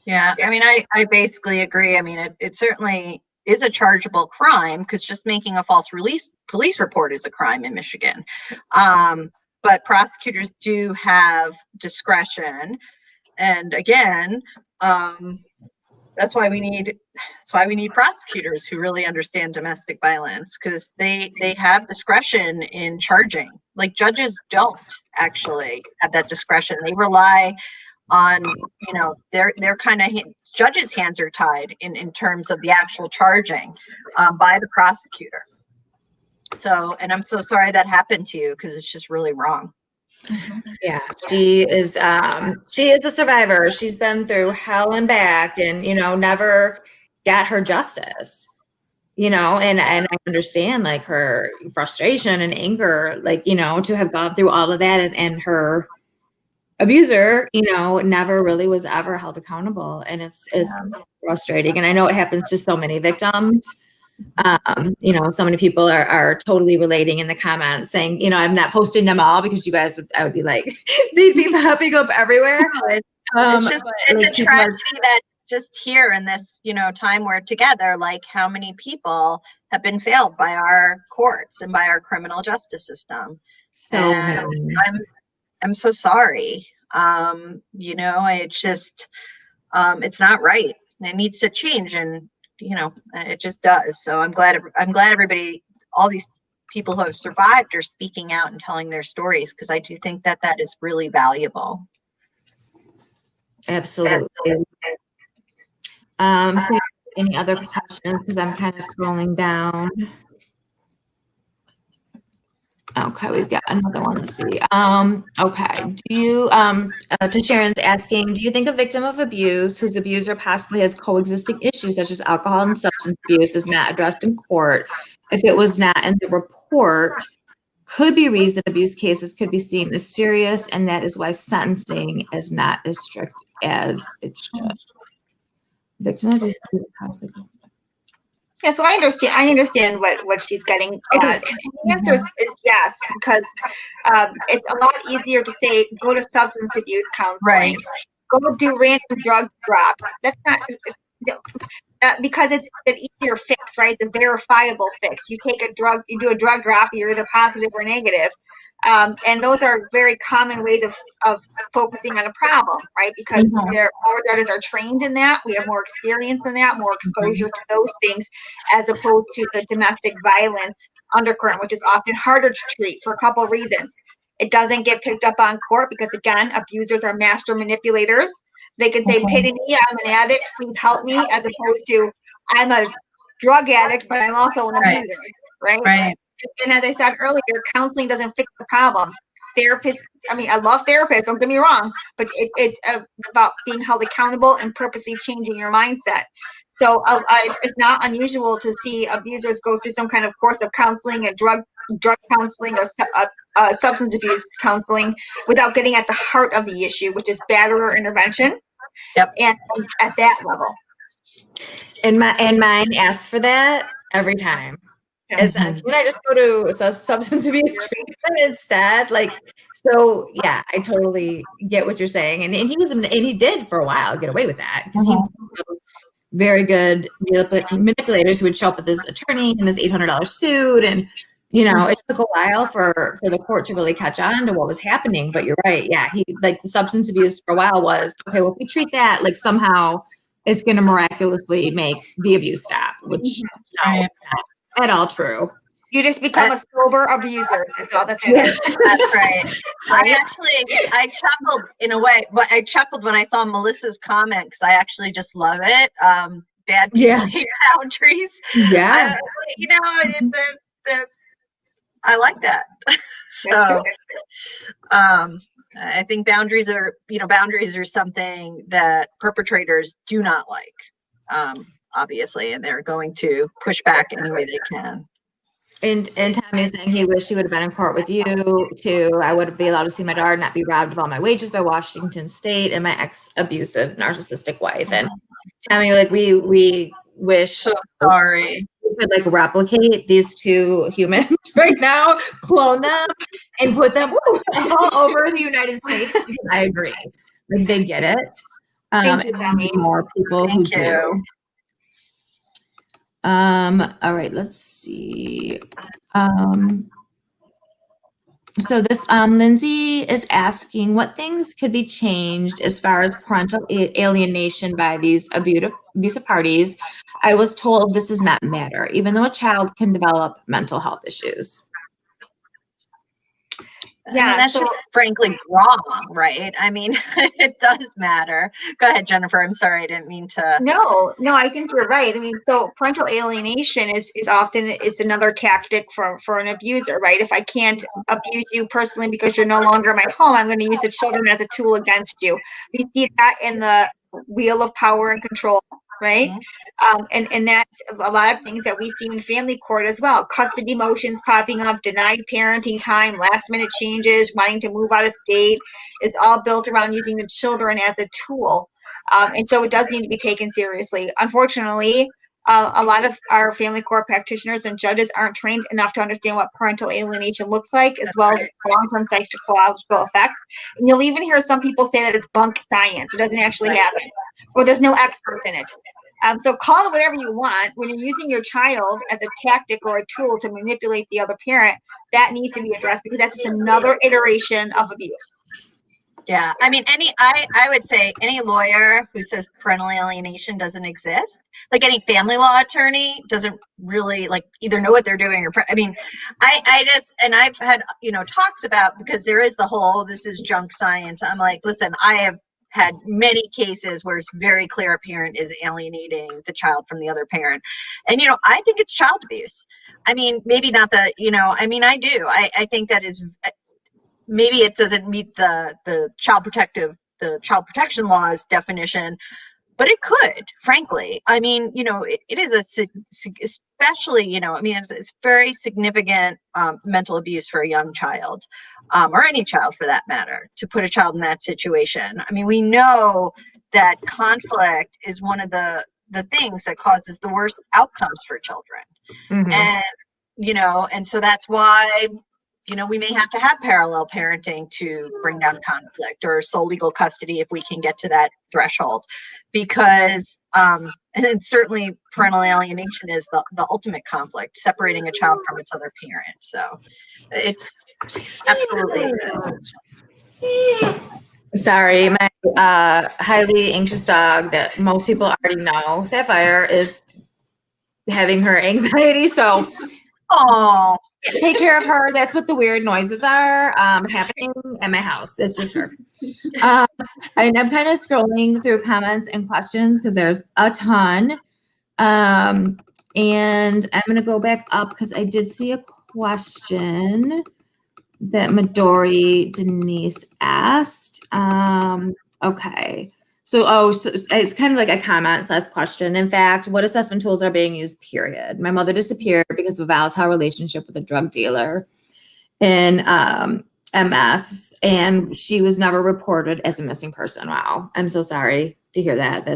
Yeah, I mean, I basically agree. I mean, it certainly is a chargeable crime because just making a false police report is a crime in Michigan. But prosecutors do have discretion, and again, that's why we need prosecutors who really understand domestic violence, because they have discretion in charging. Like, judges don't actually have that discretion. They rely on, you know, their kind of judges' hands are tied in terms of the actual charging by the prosecutor. So, and I'm so sorry that happened to you, because it's just really wrong. Yeah, she is a survivor. She's been through hell and back, and, you know, never got her justice, you know, and I understand, like, her frustration and anger, like, you know, to have gone through all of that, and her abuser, you know, never really was ever held accountable, and it's frustrating. And I know it happens to so many victims. You know, so many people are totally relating in the comments, saying, you know, I'm not posting them all because I would be like, they'd be popping up everywhere. It's a tragedy that just here in this, you know, time we're together, like, how many people have been failed by our courts and by our criminal justice system. So many. I'm so sorry. You know, it's just, it's not right. It needs to change, and, you know, it just does. So I'm glad everybody, all these people who have survived, are speaking out and telling their stories, because I do think that is really valuable. Absolutely. So any other questions? Because I'm kind of scrolling down. Okay, we've got another one. Let's see. Okay. Do you, to Sharon's asking, do you think a victim of abuse whose abuser possibly has coexisting issues such as alcohol and substance abuse is not addressed in court, if it was not in the report, could be reason abuse cases could be seen as serious, and that is why sentencing is not as strict as it should? Victim of abuse. Yeah, so I understand what she's getting at, and the answer is yes, because it's a lot easier to say go to substance abuse counseling, Right. Go do random drug drop. That's not because it's an easier fix, right? The verifiable fix. You take a drug, you do a drug drop, you're either positive or negative. And those are very common ways of focusing on a problem, right? Because our judges are trained in that. We have more experience in that, more exposure to those things, as opposed to the domestic violence undercurrent, which is often harder to treat for a couple of reasons. It doesn't get picked up on court because, again, abusers are master manipulators. They can say, pity me, I'm an addict, please help me, as opposed to, I'm a drug addict, but I'm also an abuser, right? And as I said earlier, counseling doesn't fix the problem. Therapists, I mean, I love therapists, don't get me wrong, but it's about being held accountable and purposely changing your mindset. So it's not unusual to see abusers go through some kind of course of counseling, and drug counseling, or substance abuse counseling, without getting at the heart of the issue, which is batterer intervention. Yep. And at that level. And mine asked for that every time. It's can I just go to a substance abuse treatment instead? Like, so yeah, I totally get what you're saying. And he did for a while get away with that, because he was very good manipulators who would show up with his attorney and his $800 suit. And, you know, it took a while for the court to really catch on to what was happening. But you're right. Yeah. He, like, the substance abuse for a while was, okay, well, if we treat that, like, somehow it's going to miraculously make the abuse stop, which no, it's not at all true. You just become a sober abuser. That's all that is. That's right. I chuckled in a way, but I chuckled when I saw Melissa's comment, because I actually just love it. Bad people hate boundaries. Yeah. You know, I like that. So, I think boundaries are something that perpetrators do not like, obviously, and they're going to push back any way they can. And Tommy's saying he wished he would have been in court with you too. I would be allowed to see my daughter not be robbed of all my wages by Washington State and my ex-abusive narcissistic wife. And Tommy, like, we wish so sorry we could, like, replicate these two humans right now, clone them, and put them all over the United States. Because I agree, like, they get it. Thank you, Tommy. More people who Thank you. do. All right, let's see. So this, Lindsay is asking what things could be changed as far as parental alienation by these abusive parties. I was told this does not matter, even though a child can develop mental health issues. Yeah, I mean, that's just frankly wrong, right? I mean, it does matter. Go ahead, Jennifer. I'm sorry, I didn't mean to. No, I think you're right. I mean, so parental alienation is often, it's another tactic for an abuser, right? If I can't abuse you personally because you're no longer in my home, I'm going to use the children as a tool against you. We see that in the wheel of power and control. Right. And that's a lot of things that we see in family court as well. Custody motions popping up, denied parenting time, last minute changes, wanting to move out of state. It's all built around using the children as a tool. And so it does need to be taken seriously. Unfortunately, a lot of our family court practitioners and judges aren't trained enough to understand what parental alienation looks like, as well as long-term psychological effects. And you'll even hear some people say that it's bunk science. It doesn't actually happen, or there's no experts in it. So call it whatever you want. When you're using your child as a tactic or a tool to manipulate the other parent, that needs to be addressed, because that's just another iteration of abuse. Yeah, I mean, I would say any lawyer who says parental alienation doesn't exist, like any family law attorney, doesn't really, like, either know what they're doing or, I mean, I just, and I've had, talks about, because there is the whole, this is junk science. I'm like, listen, I have had many cases where it's very clear a parent is alienating the child from the other parent. And, I think it's child abuse. I mean, maybe not the, I mean, I do. I think that is, maybe it doesn't meet the child protection law's definition, but it could, frankly. I mean, it is especially, I mean, it's very significant mental abuse for a young child, or any child for that matter, to put a child in that situation. I mean, we know that conflict is one of the things that causes the worst outcomes for children. Mm-hmm. And, and so that's why, we may have to have parallel parenting to bring down conflict, or sole legal custody if we can get to that threshold, because, and certainly parental alienation is the ultimate conflict, separating a child from its other parent. So it's absolutely exists. Sorry, my highly anxious dog that most people already know, Sapphire, is having her anxiety. So, take care of her. That's what the weird noises are happening at my house. It's just her. And I'm kind of scrolling through comments and questions because there's a ton. And I'm going to go back up because I did see a question that Midori Denise asked. Okay. So it's kind of like a comment / question. In fact, what assessment tools are being used, period? My mother disappeared because of a volatile relationship with a drug dealer in MS, and she was never reported as a missing person. Wow. I'm so sorry to hear that.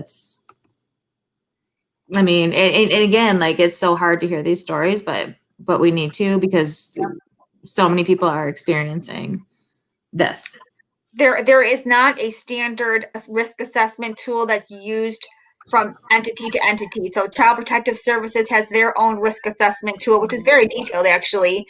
I mean, and again, like, it's so hard to hear these stories, but we need to, because so many people are experiencing this. There is not a standard risk assessment tool that's used from entity to entity. So Child Protective Services has their own risk assessment tool, which is very detailed, actually.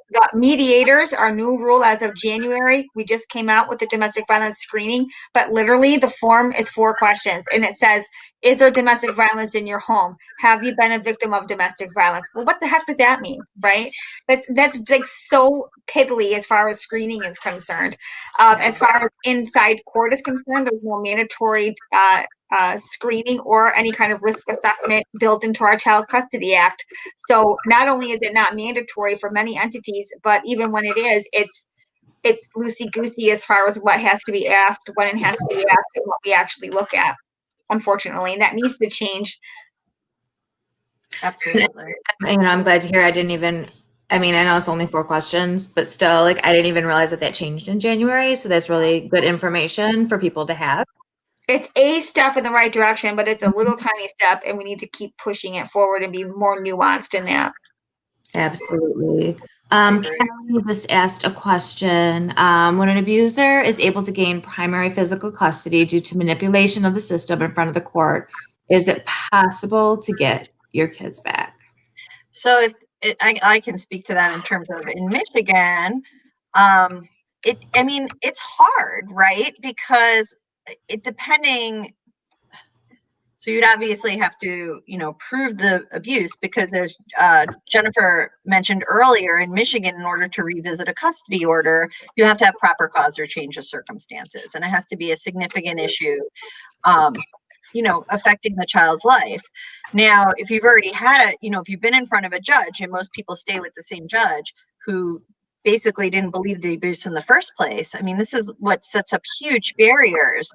The mediators, our new rule as of January, we just came out with the domestic violence screening, but literally the form is 4 questions, and it says, is there domestic violence in your home? Have you been a victim of domestic violence? Well, what the heck does that mean, right? That's like so piddly as far as screening is concerned. As far as inside court is concerned, there's no mandatory screening or any kind of risk assessment built into our Child Custody Act. So not only is it not mandatory for many entities, but even when it is, it's loosey-goosey as far as what has to be asked, when it has to be asked, and what we actually look at, unfortunately. And that needs to change. Absolutely. I'm glad to hear. I know it's only 4 questions, but still, like, I didn't even realize that changed in January. So that's really good information for people to have. It's a step in the right direction, but it's a little tiny step, and we need to keep pushing it forward and be more nuanced in that. Absolutely. Kelly just asked a question. When an abuser is able to gain primary physical custody due to manipulation of the system in front of the court, is it possible to get your kids back? So I can speak to that in terms of in Michigan, it's hard, right? Because so you'd obviously have to, prove the abuse, because as Jennifer mentioned earlier, in Michigan, in order to revisit a custody order, you have to have proper cause or change of circumstances, and it has to be a significant issue, affecting the child's life. Now, if you've already had if you've been in front of a judge, and most people stay with the same judge who basically didn't believe the abuse in the first place, this is what sets up huge barriers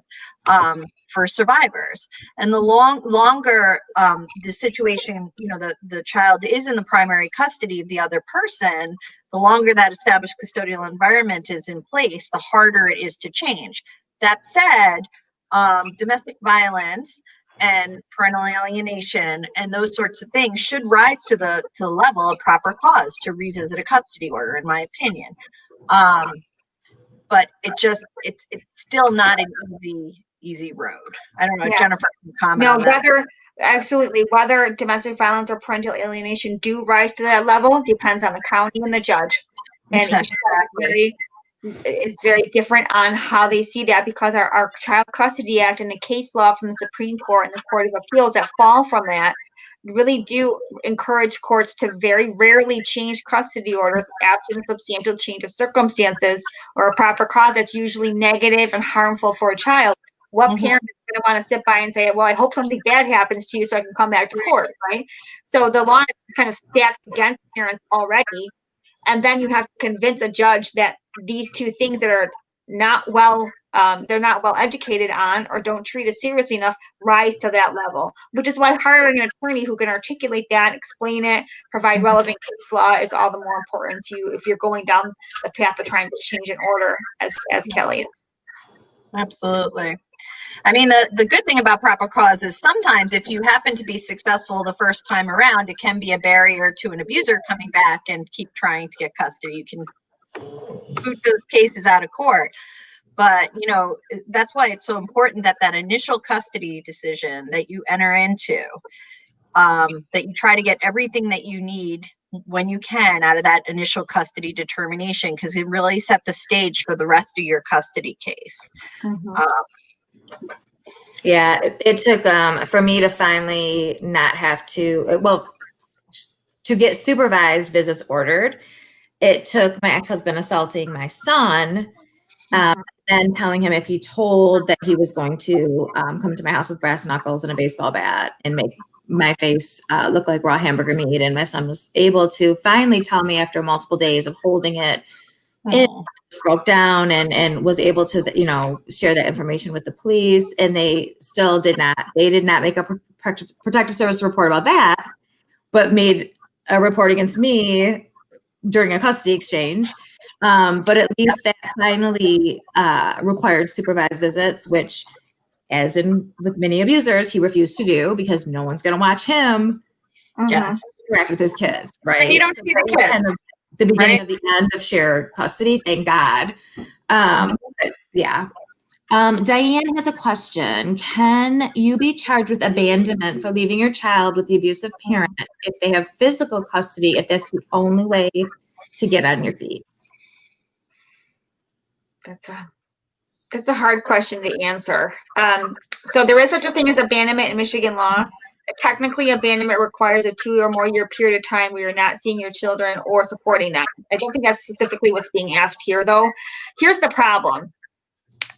for survivors. And the longer the situation, the child is in the primary custody of the other person, the longer that established custodial environment is in place, the harder it is to change. That said, domestic violence and parental alienation and those sorts of things should rise to the level of proper cause to revisit a custody order, in my opinion. But it's still not an easy road. I don't know, Yeah. Jennifer can comment on that. Whether domestic violence or parental alienation do rise to that level depends on the county and the judge. And each county is very different on how they see that, because our Child Custody Act and the case law from the Supreme Court and the Court of Appeals that fall from that really do encourage courts to very rarely change custody orders absent substantial change of circumstances or a proper cause that's usually negative and harmful for a child. What parent is going to want to sit by and say, well, I hope something bad happens to you so I can come back to court, right? So the law is kind of stacked against parents already. And then you have to convince a judge that these two things that are not they're not well educated on or don't treat it seriously enough rise to that level, which is why hiring an attorney who can articulate that, explain it, provide relevant case law is all the more important to you if you're going down the path of trying to change an order, as Kelly is. Absolutely. The good thing about proper cause is sometimes if you happen to be successful the first time around, it can be a barrier to an abuser coming back and keep trying to get custody. You can boot those cases out of court. But, that's why it's so important that initial custody decision that you enter into, that you try to get everything that you need when you can out of that initial custody determination, because it really set the stage for the rest of your custody case. Yeah, it took for me to finally not have to get supervised visits ordered. It took my ex-husband assaulting my son, and telling him if he told that he was going to come to my house with brass knuckles and a baseball bat and make my face looked like raw hamburger meat, and my son was able to finally tell me after multiple days of holding it, it broke down, and was able to, you know, share that information with the police, and they still did not make a protective service report about that, but made a report against me during a custody exchange. But at least that finally required supervised visits, which, as in with many abusers, he refused to do because no one's going to watch him interact with his kids, right? And you don't see the kids. Kind of the beginning right? of the end of shared custody, thank God. But yeah. Diane has a question. Can you be charged with abandonment for leaving your child with the abusive parent if they have physical custody, if that's the only way to get on your feet? That's a hard question to answer. So there is such a thing as abandonment in Michigan law. Technically, abandonment requires a 2 or more year period of time where you're not seeing your children or supporting them. I don't think that's specifically what's being asked here, though. Here's the problem.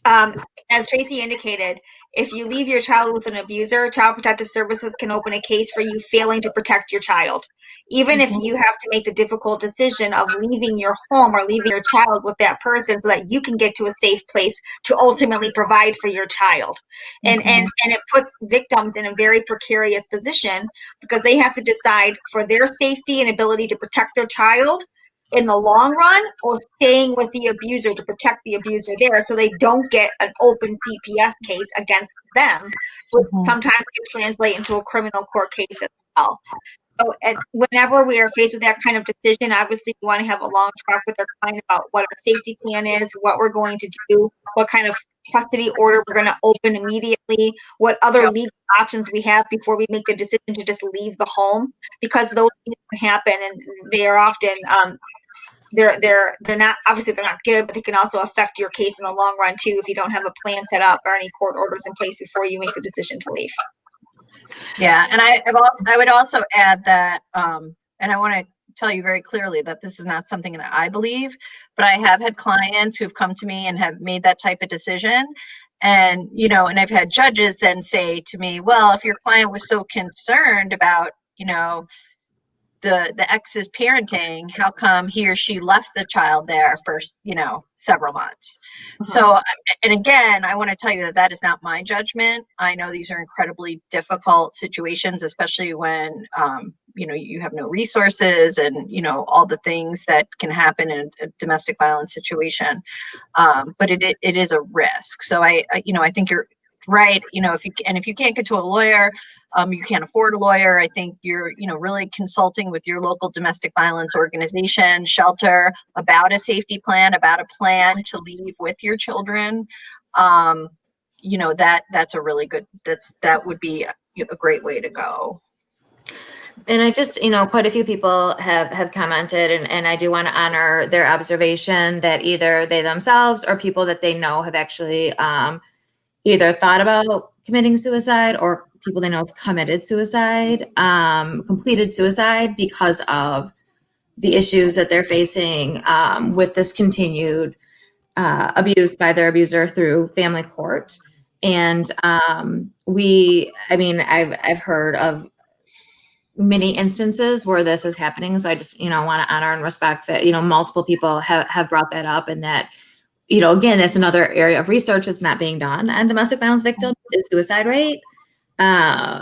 As Tracy indicated, if you leave your child with an abuser, Child Protective Services can open a case for you failing to protect your child. Even if you have to make the difficult decision of leaving your home or leaving your child with that person so that you can get to a safe place to ultimately provide for your child. And it puts victims in a very precarious position because they have to decide for their safety and ability to protect their child in the long run, or staying with the abuser to protect the abuser there so they don't get an open CPS case against them, which sometimes can translate into a criminal court case as well. So whenever we are faced with that kind of decision, obviously we want to have a long talk with our client about what our safety plan is, what we're going to do, what kind of custody order we're going to open immediately, what other legal options we have before we make the decision to just leave the home, because those things can happen and they are often they're not, obviously they're not good, but they can also affect your case in the long run too if you don't have a plan set up or any court orders in place before you make the decision to leave. Yeah, and I would also add that, and I want to tell you very clearly that this is not something that I believe, but I have had clients who've come to me and have made that type of decision. And, you know, and I've had judges then say to me, well, if your client was so concerned about, you know, the ex's parenting, how come he or she left the child there for, you know, several months? So, and again, I want to tell you that that is not my judgment. I know these are incredibly difficult situations, especially when, you know, you have no resources and, you know, all the things that can happen in a domestic violence situation. But it is a risk. So you know, I think you're right. You know, if you can't get to a lawyer, you can't afford a lawyer, I think you're, you know, really consulting with your local domestic violence organization, shelter, about a safety plan, about a plan to leave with your children. You know, that's a really good, that would be a great way to go. And I just, you know, quite a few people have commented, and I do want to honor their observation that either they themselves or people that they know have actually either thought about committing suicide, or people they know have committed suicide, completed suicide because of the issues that they're facing with this continued abuse by their abuser through family court. And I mean, I've heard of many instances where this is happening. So I just, you know, want to honor and respect that, you know, multiple people have brought that up, and that, you know, again, that's another area of research that's not being done on domestic violence victims is suicide rate.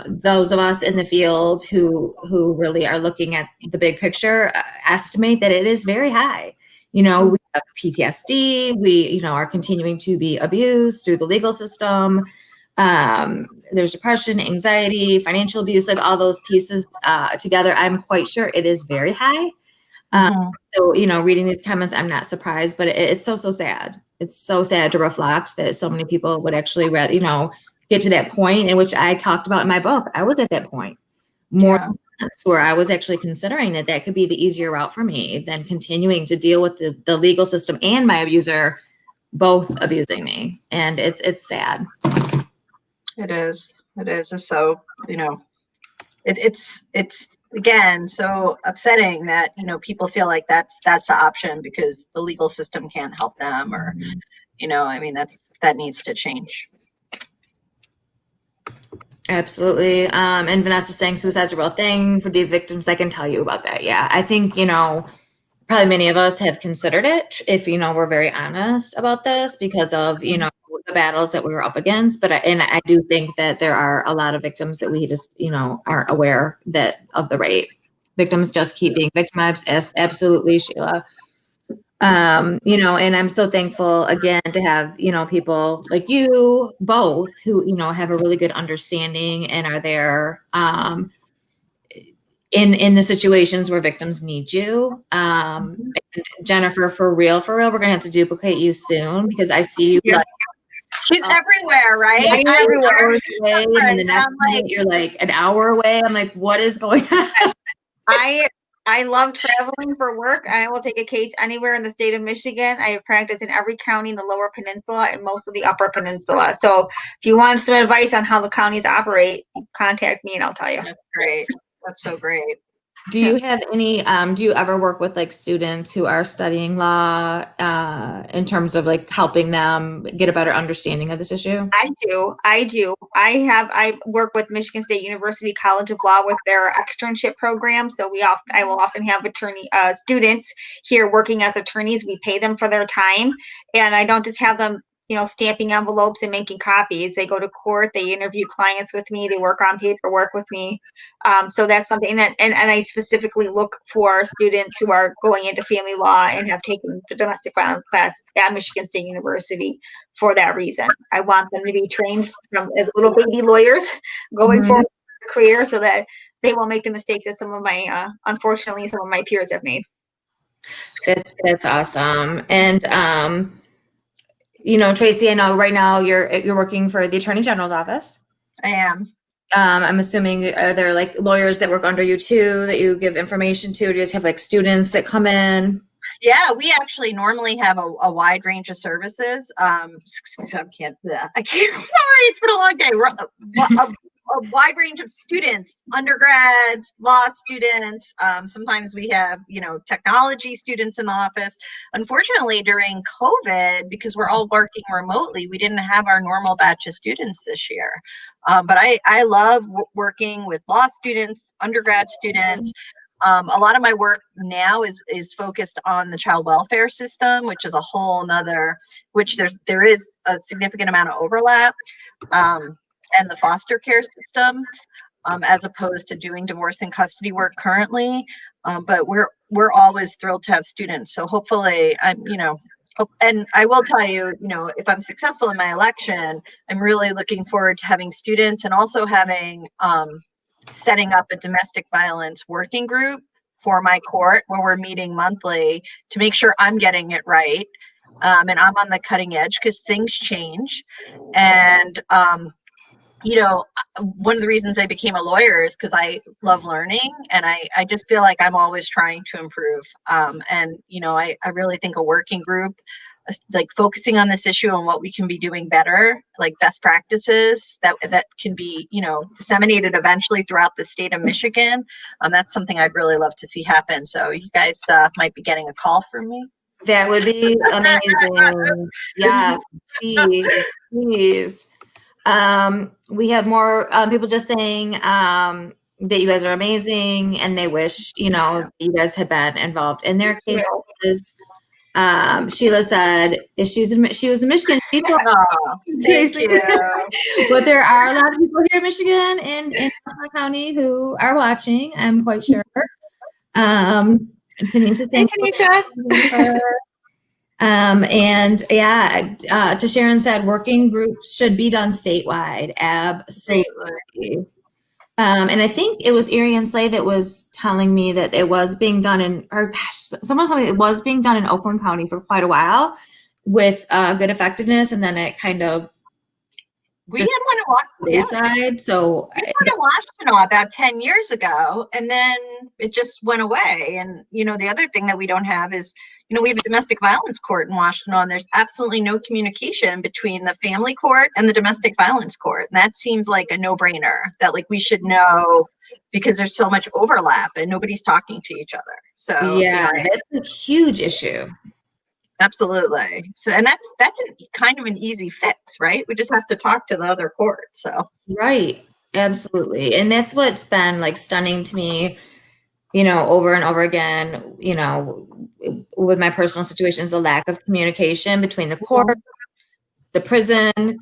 Those of us in the field who really are looking at the big picture estimate that it is very high. You know, we have PTSD, we, you know, are continuing to be abused through the legal system. There's depression, anxiety, financial abuse, like all those pieces together. I'm quite sure it is very high. So, you know, reading these comments, I'm not surprised, but it's so sad. It's so sad to reflect that so many people would actually, you know, get to that point in which I talked about in my book. I was at that point more than once, where I was actually considering that could be the easier route for me than continuing to deal with the legal system and my abuser both abusing me. And it's sad. It is. So, you know, it's again, so upsetting that, you know, people feel like that's the option because the legal system can't help them, or, you know, I mean, that needs to change. Absolutely. And Vanessa's saying suicide's a real thing for the victims. I can tell you about that. Yeah. I think, probably many of us have considered it if, we're very honest about this because of, the battles that we were up against. But I do think that there are a lot of victims that we just, aren't aware of the rate. Victims just keep being victimized. Absolutely, Sheila. And I'm so thankful again to have, people like you both who, have a really good understanding and are there, in the situations where victims need you. And Jennifer, for real, we're gonna have to duplicate you soon because I see you Yeah. like She's everywhere, right? I'm everywhere. hours away, and then the next I'm like, minute you're like an hour away. I'm like, what is going on? I love traveling for work. I will take a case anywhere in the state of Michigan. I have practiced in every county in the Lower Peninsula and most of the Upper Peninsula. So if you want some advice on how the counties operate, contact me and I'll tell you. that's great. That's so great. Do you have any, do you ever work with like students who are studying law in terms of like helping them get a better understanding of this issue? I do. I work with Michigan State University College of Law with their externship program. So I will often have students here working as attorneys. We pay them for their time, and I don't just have them, stamping envelopes and making copies. They go to court, they interview clients with me, they work on paperwork with me. So that's something that, and I specifically look for students who are going into family law and have taken the domestic violence class at Michigan State University for that reason. I want them to be trained as little baby lawyers going forward in their career so that they won't make the mistakes that unfortunately, some of my peers have made. That's awesome. And, Tracy, I know right now you're working for the Attorney General's office. I am. I'm assuming, are there like lawyers that work under you too that you give information to? Do you just have like students that come in? Yeah, we actually normally have a wide range of services. I can't, sorry, it's been a long day. A wide range of students, undergrads, law students. Sometimes we have, technology students in the office. Unfortunately, during COVID, because we're all working remotely, we didn't have our normal batch of students this year. But I love working with law students, undergrad students. A lot of my work now is focused on the child welfare system, which is a whole nother, which there is a significant amount of overlap, and the foster care system, as opposed to doing divorce and custody work currently. But we're always thrilled to have students. So hopefully and I will tell you, if I'm successful in my election, I'm really looking forward to having students and also having, setting up a domestic violence working group for my court where we're meeting monthly to make sure I'm getting it right. And I'm on the cutting edge because things change. And, one of the reasons I became a lawyer is because I love learning and I just feel like I'm always trying to improve. And, I really think a working group, like focusing on this issue and what we can be doing better, like best practices that can be, disseminated eventually throughout the state of Michigan. That's something I'd really love to see happen. So you guys might be getting a call from me. That would be amazing. Yeah, please. We have more people just saying that you guys are amazing and they wish, you guys had been involved in their cases. Sheila said if she was in Michigan, people, thank you. But there are a lot of people here in Michigan and in Ottawa County who are watching, I'm quite sure. Tanisha saying, Tanisha. And to Sharon said, working groups should be done statewide. Absolutely. And I think it was Arian Slay that was telling me that it was being done someone told me it was being done in Oakland County for quite a while with good effectiveness. And then it kind of we had one in Washington. So we had one in Washington about 10 years ago, and then it just went away. And the other thing that we don't have is, we have a domestic violence court in Washington, and there's absolutely no communication between the family court and the domestic violence court. And that seems like a no-brainer that we should know because there's so much overlap and nobody's talking to each other. So that's a huge issue. Absolutely. So, and that's kind of an easy fix, right? We just have to talk to the other court. So right. Absolutely. And that's what's been like stunning to me, over and over again, with my personal situations, the lack of communication between the court, the prison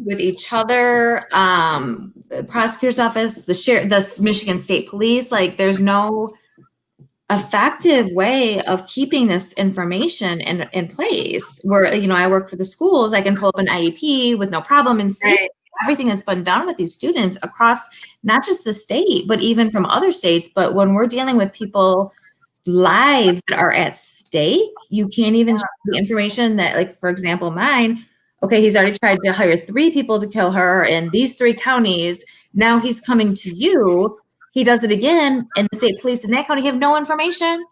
with each other, the prosecutor's office, the Michigan State Police. Like, there's no effective way of keeping this information in place. Where, I work for the schools, I can pull up an IEP with no problem and see everything that's been done with these students across not just the state, but even from other states. But when we're dealing with people lives that are at stake, you can't even share the information that, like, for example, mine, okay, he's already tried to hire 3 people to kill her in these 3 counties. Now he's coming to you. He does it again, and the state police in that county have no information.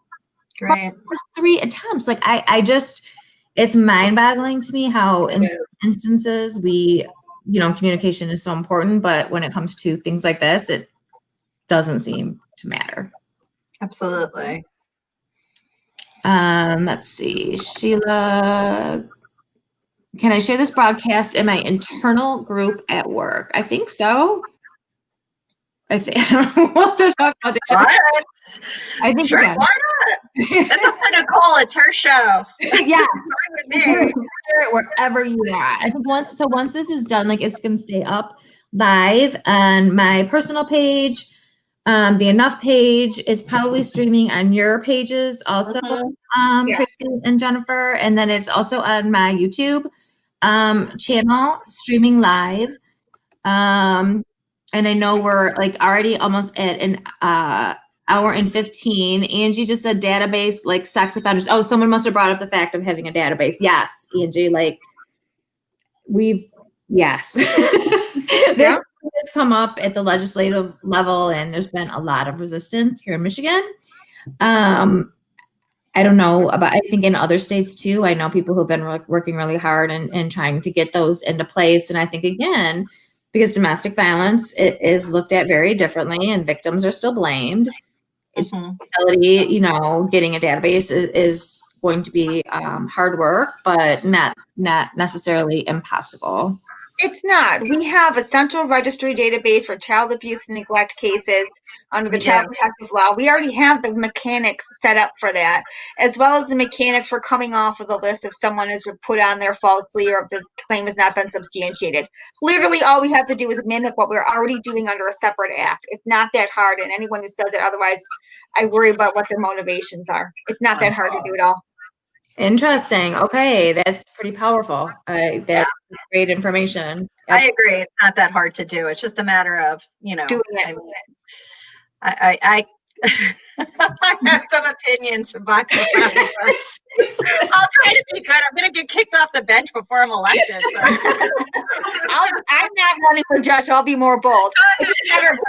Right. There's 3 attempts. Like, I just, it's mind-boggling to me how in some instances we, communication is so important, but when it comes to things like this, it doesn't seem to matter. Absolutely. Let's see. Sheila, can I share this broadcast in my internal group at work? I think so. I think what to talk about. I think sure, why not? That's up to Nicole. It's her show. Yeah, fine with me. Share it wherever you are. I think once this is done, like, it's gonna stay up live on my personal page. The Enough page is probably streaming on your pages also, Tracy and Jennifer, and then it's also on my YouTube channel streaming live. And I know we're like already almost at an hour and 15. Angie just said database, like sex offenders. Oh, someone must have brought up the fact of having a database. Yes, Angie, like yes. It's come up at the legislative level, and there's been a lot of resistance here in Michigan. I don't know about, I think in other states too, I know people who've been working really hard and trying to get those into place. And I think, again, because domestic violence is looked at very differently and victims are still blamed, it's getting a database is going to be hard work, but not necessarily impossible. It's not. We have a central registry database for child abuse and neglect cases under the Child Protective Law. We already have the mechanics set up for that, as well as the mechanics for coming off of the list if someone is put on there falsely or if the claim has not been substantiated. Literally, all we have to do is mimic what we're already doing under a separate act. It's not that hard, and anyone who says it otherwise, I worry about what their motivations are. It's not that hard to do it all. Interesting. Okay, that's pretty powerful. That's great information. I agree. It's not that hard to do. It's just a matter of, doing it. I have some opinions about this. I'll try to be good. I'm going to get kicked off the bench before I'm elected. So. I'm not running for judge. I'll be more bold. It's a matter of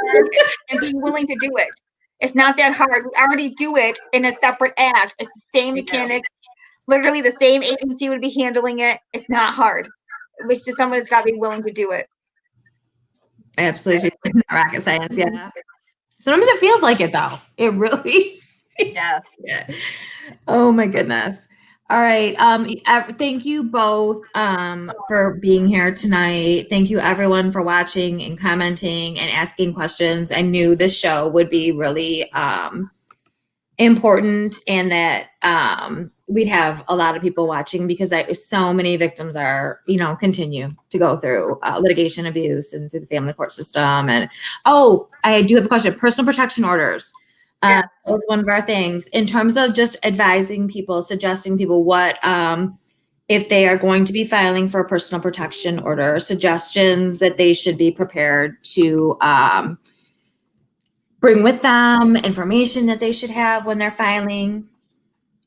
and being willing to do it. It's not that hard. We already do it in a separate act. It's the same mechanics. Literally the same agency would be handling it. It's not hard. It's just someone has got to be willing to do it. Absolutely. Rocket science, yeah. Sometimes it feels like it, though. It really. Yes. Yeah. Oh my goodness. All right. Thank you both for being here tonight. Thank you everyone for watching and commenting and asking questions. I knew this show would be really important, and that we'd have a lot of people watching, because so many victims are, continue to go through litigation abuse and through the family court system. And I do have a question. Personal protection orders. Yes. Was one of our things in terms of just advising people, suggesting people what if they are going to be filing for a personal protection order, suggestions that they should be prepared to bring with them, information that they should have when they're filing.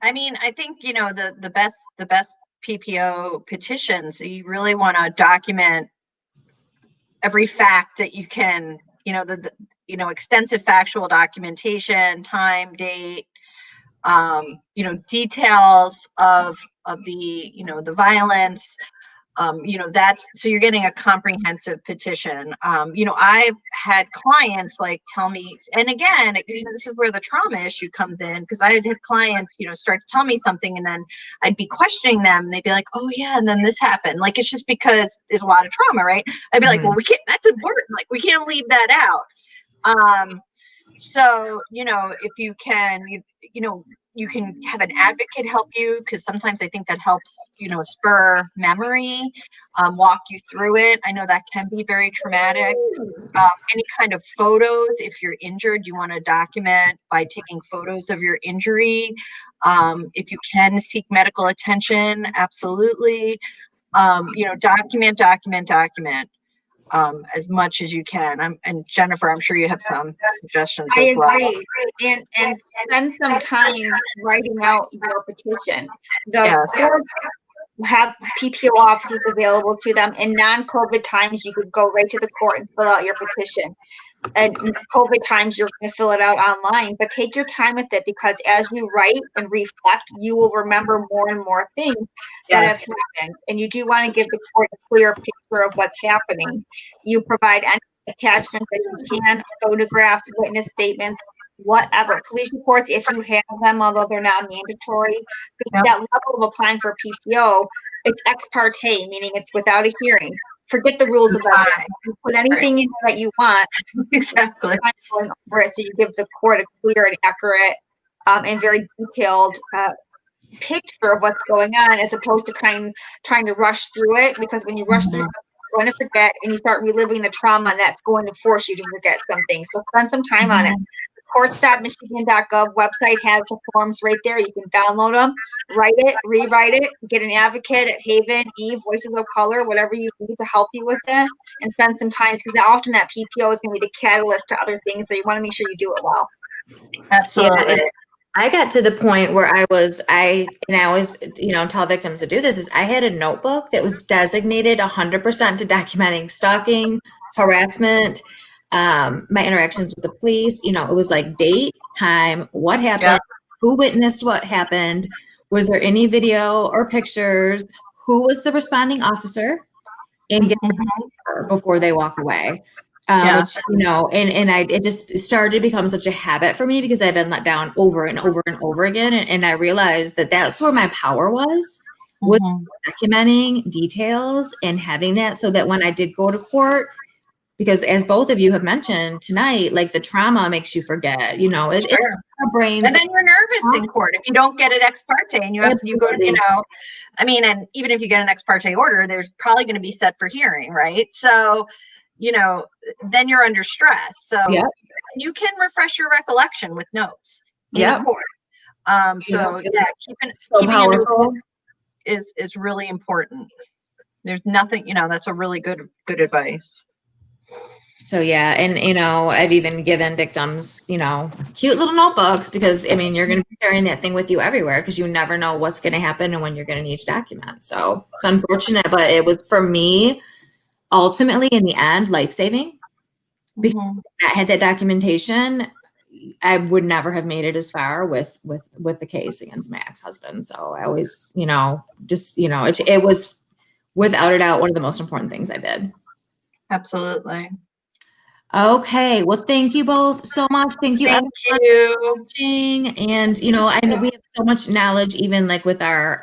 I mean, I think, the best PPO petitions, you really want to document every fact that you can, extensive factual documentation, time, date, details of the, the violence, So you're getting a comprehensive petition. I've had clients like tell me, and again, this is where the trauma issue comes in, because I had clients, start to tell me something, and then I'd be questioning them, and they'd be like, oh yeah, and then this happened. Like, it's just because there's a lot of trauma, right? I'd be like, well, we can't, that's important. Like, we can't leave that out. So, if you can, you can have an advocate help you, because sometimes I think that helps, spur memory, walk you through it. I know that can be very traumatic. Any kind of photos, if you're injured, you want to document by taking photos of your injury. If you can seek medical attention, absolutely. Document as much as you can. And Jennifer, I'm sure you have some suggestions I as well. agree. And spend some time writing out your petition. The Yes. courts have PPO offices available to them. In non-COVID times, you could go right to the court and fill out your petition. And in COVID times, you're going to fill it out online, but take your time with it, because as you write and reflect, you will remember more and more things that have happened. And you do want to give the court a clear picture of what's happening. You provide any attachments that you can, photographs, witness statements, whatever. Police reports, if you have them, although they're not mandatory, because that level of applying for PPO, it's ex parte, meaning it's without a hearing. Forget the rules of evidence. You put anything in there that you want. Exactly. Going over it, so you give the court a clear and accurate and very detailed picture of what's going on, as opposed to trying to rush through it, because when you rush through something, you're going to forget, and you start reliving the trauma, and that's going to force you to forget something. So spend some time on it. Courts.michigan.gov website has the forms right there. You can download them, write it, rewrite it, get an advocate at Haven, Eve, Voices of Color, whatever you need to help you with it, and spend some time, because often that PPO is going to be the catalyst to other things. So you want to make sure you do it well. Absolutely. Yeah, I got to the point where I always, tell victims to do this, is I had a notebook that was designated 100% to documenting stalking, harassment, my interactions with the police. It was like date, time, what happened, who witnessed what happened, was there any video or pictures, who was the responding officer, and get before they walk away. Which, it just started to become such a habit for me, because I've been let down over and over and over again. And I realized that that's where my power was, with documenting details and having that, so that when I did go to court, because as both of you have mentioned tonight, like, the trauma makes you forget, it's our brains. And then you're nervous in court if you don't get it ex parte, and you go, and even if you get an ex parte order, there's probably going to be set for hearing, right? So, then you're under stress. So you can refresh your recollection with notes in the court. Keeping powerful is really important. There's nothing, that's a really good advice. So and I've even given victims, cute little notebooks, because you're going to be carrying that thing with you everywhere, because you never know what's going to happen and when you're going to need to document. So it's unfortunate, but it was, for me, ultimately, in the end, life-saving. Because I had that documentation, I would never have made it as far with the case against my ex-husband. So I always, it was without a doubt one of the most important things I did. Absolutely. Okay. Well, thank you both so much. Thank you. Thank you. For watching. And, I know we have so much knowledge, even like with our,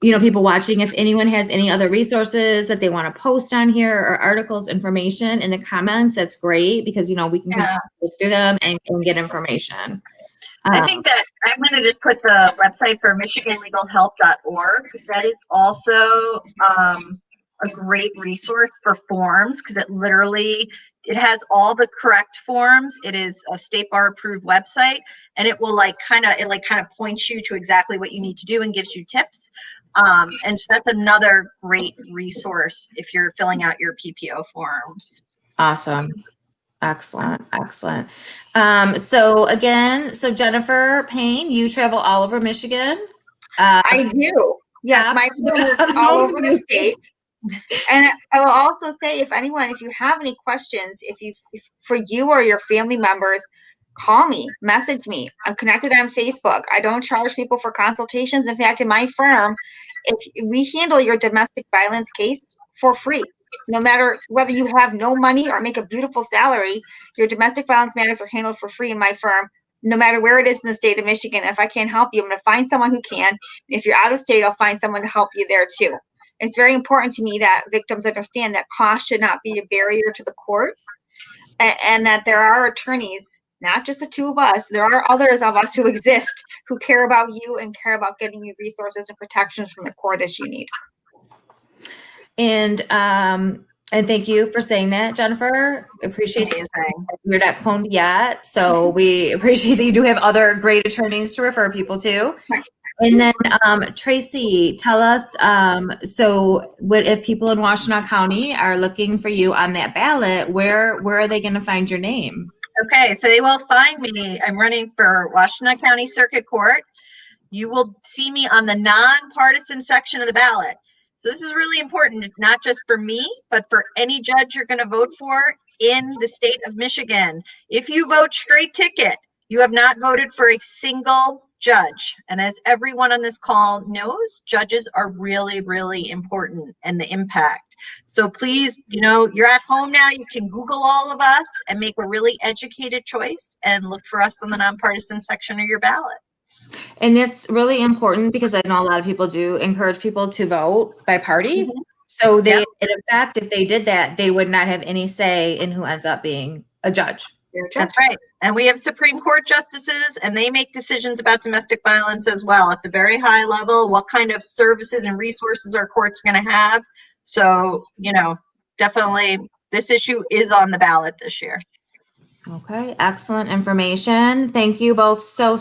people watching. If anyone has any other resources that they want to post on here, or articles, information in the comments, that's great, because, we can go through them and get information. I think that I'm going to just put the website for MichiganLegalHelp.org. That is also a great resource for forms, because it has all the correct forms. It is a state bar approved website, and it will kind of points you to exactly what you need to do and gives you tips. And so that's another great resource if you're filling out your PPO forms. Awesome. Excellent. So Jennifer Paine, you travel all over Michigan. I do. Yes, my firm works all over the state. And I will also say, if you have any questions, if for you or your family members, call me, message me. I'm connected on Facebook. I don't charge people for consultations. In fact, in my firm, if we handle your domestic violence case for free, no matter whether you have no money or make a beautiful salary, your domestic violence matters are handled for free in my firm, no matter where it is in the state of Michigan. If I can't help you, I'm going to find someone who can. And if you're out of state, I'll find someone to help you there too. It's very important to me that victims understand that cost should not be a barrier to the court, and that there are attorneys, not just the two of us, there are others of us who exist who care about you and care about getting you resources and protections from the court as you need. And thank you for saying that, Jennifer. Appreciate it. You're not cloned yet, so we appreciate that you do have other great attorneys to refer people to. And then Tracy, tell us, so what if people in Washtenaw County are looking for you on that ballot, where are they going to find your name? Okay, so they will find me. I'm running for Washtenaw County Circuit Court. You will see me on the nonpartisan section of the ballot. So this is really important, not just for me, but for any judge you're going to vote for in the state of Michigan. If you vote straight ticket, you have not voted for a single judge. And as everyone on this call knows, judges are really, really important and the impact. So please, you're at home now, you can Google all of us and make a really educated choice and look for us on the nonpartisan section of your ballot. And that's really important because I know a lot of people do encourage people to vote by party. Mm-hmm. So they, in effect, if they did that, they would not have any say in who ends up being a judge. That's right. And we have Supreme Court justices, and they make decisions about domestic violence as well at the very high level, what kind of services and resources our court's going to have. So, definitely this issue is on the ballot this year. Okay, excellent information. Thank you both so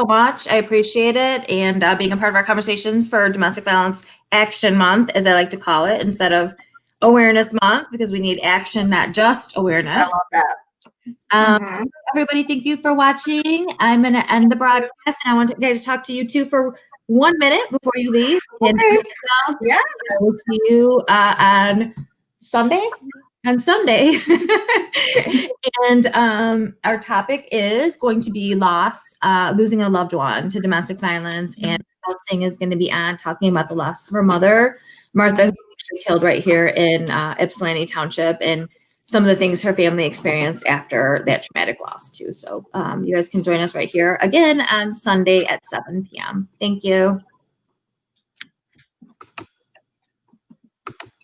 much. I appreciate it. And being a part of our conversations for Domestic Violence Action Month, as I like to call it, instead of Awareness Month, because we need action, not just awareness. I love that. Everybody, thank you for watching. I'm going to end the broadcast, and I want to guys to talk to you two for 1 minute before you leave. And Yeah. I will see you on Sunday. On Sunday. And our topic is going to be loss, losing a loved one to domestic violence. And Singh is going to be on talking about the loss of her mother, Martha, who was killed right here in Ypsilanti Township, and some of the things her family experienced after that traumatic loss too. So you guys can join us right here again on Sunday at 7 p.m. Thank you.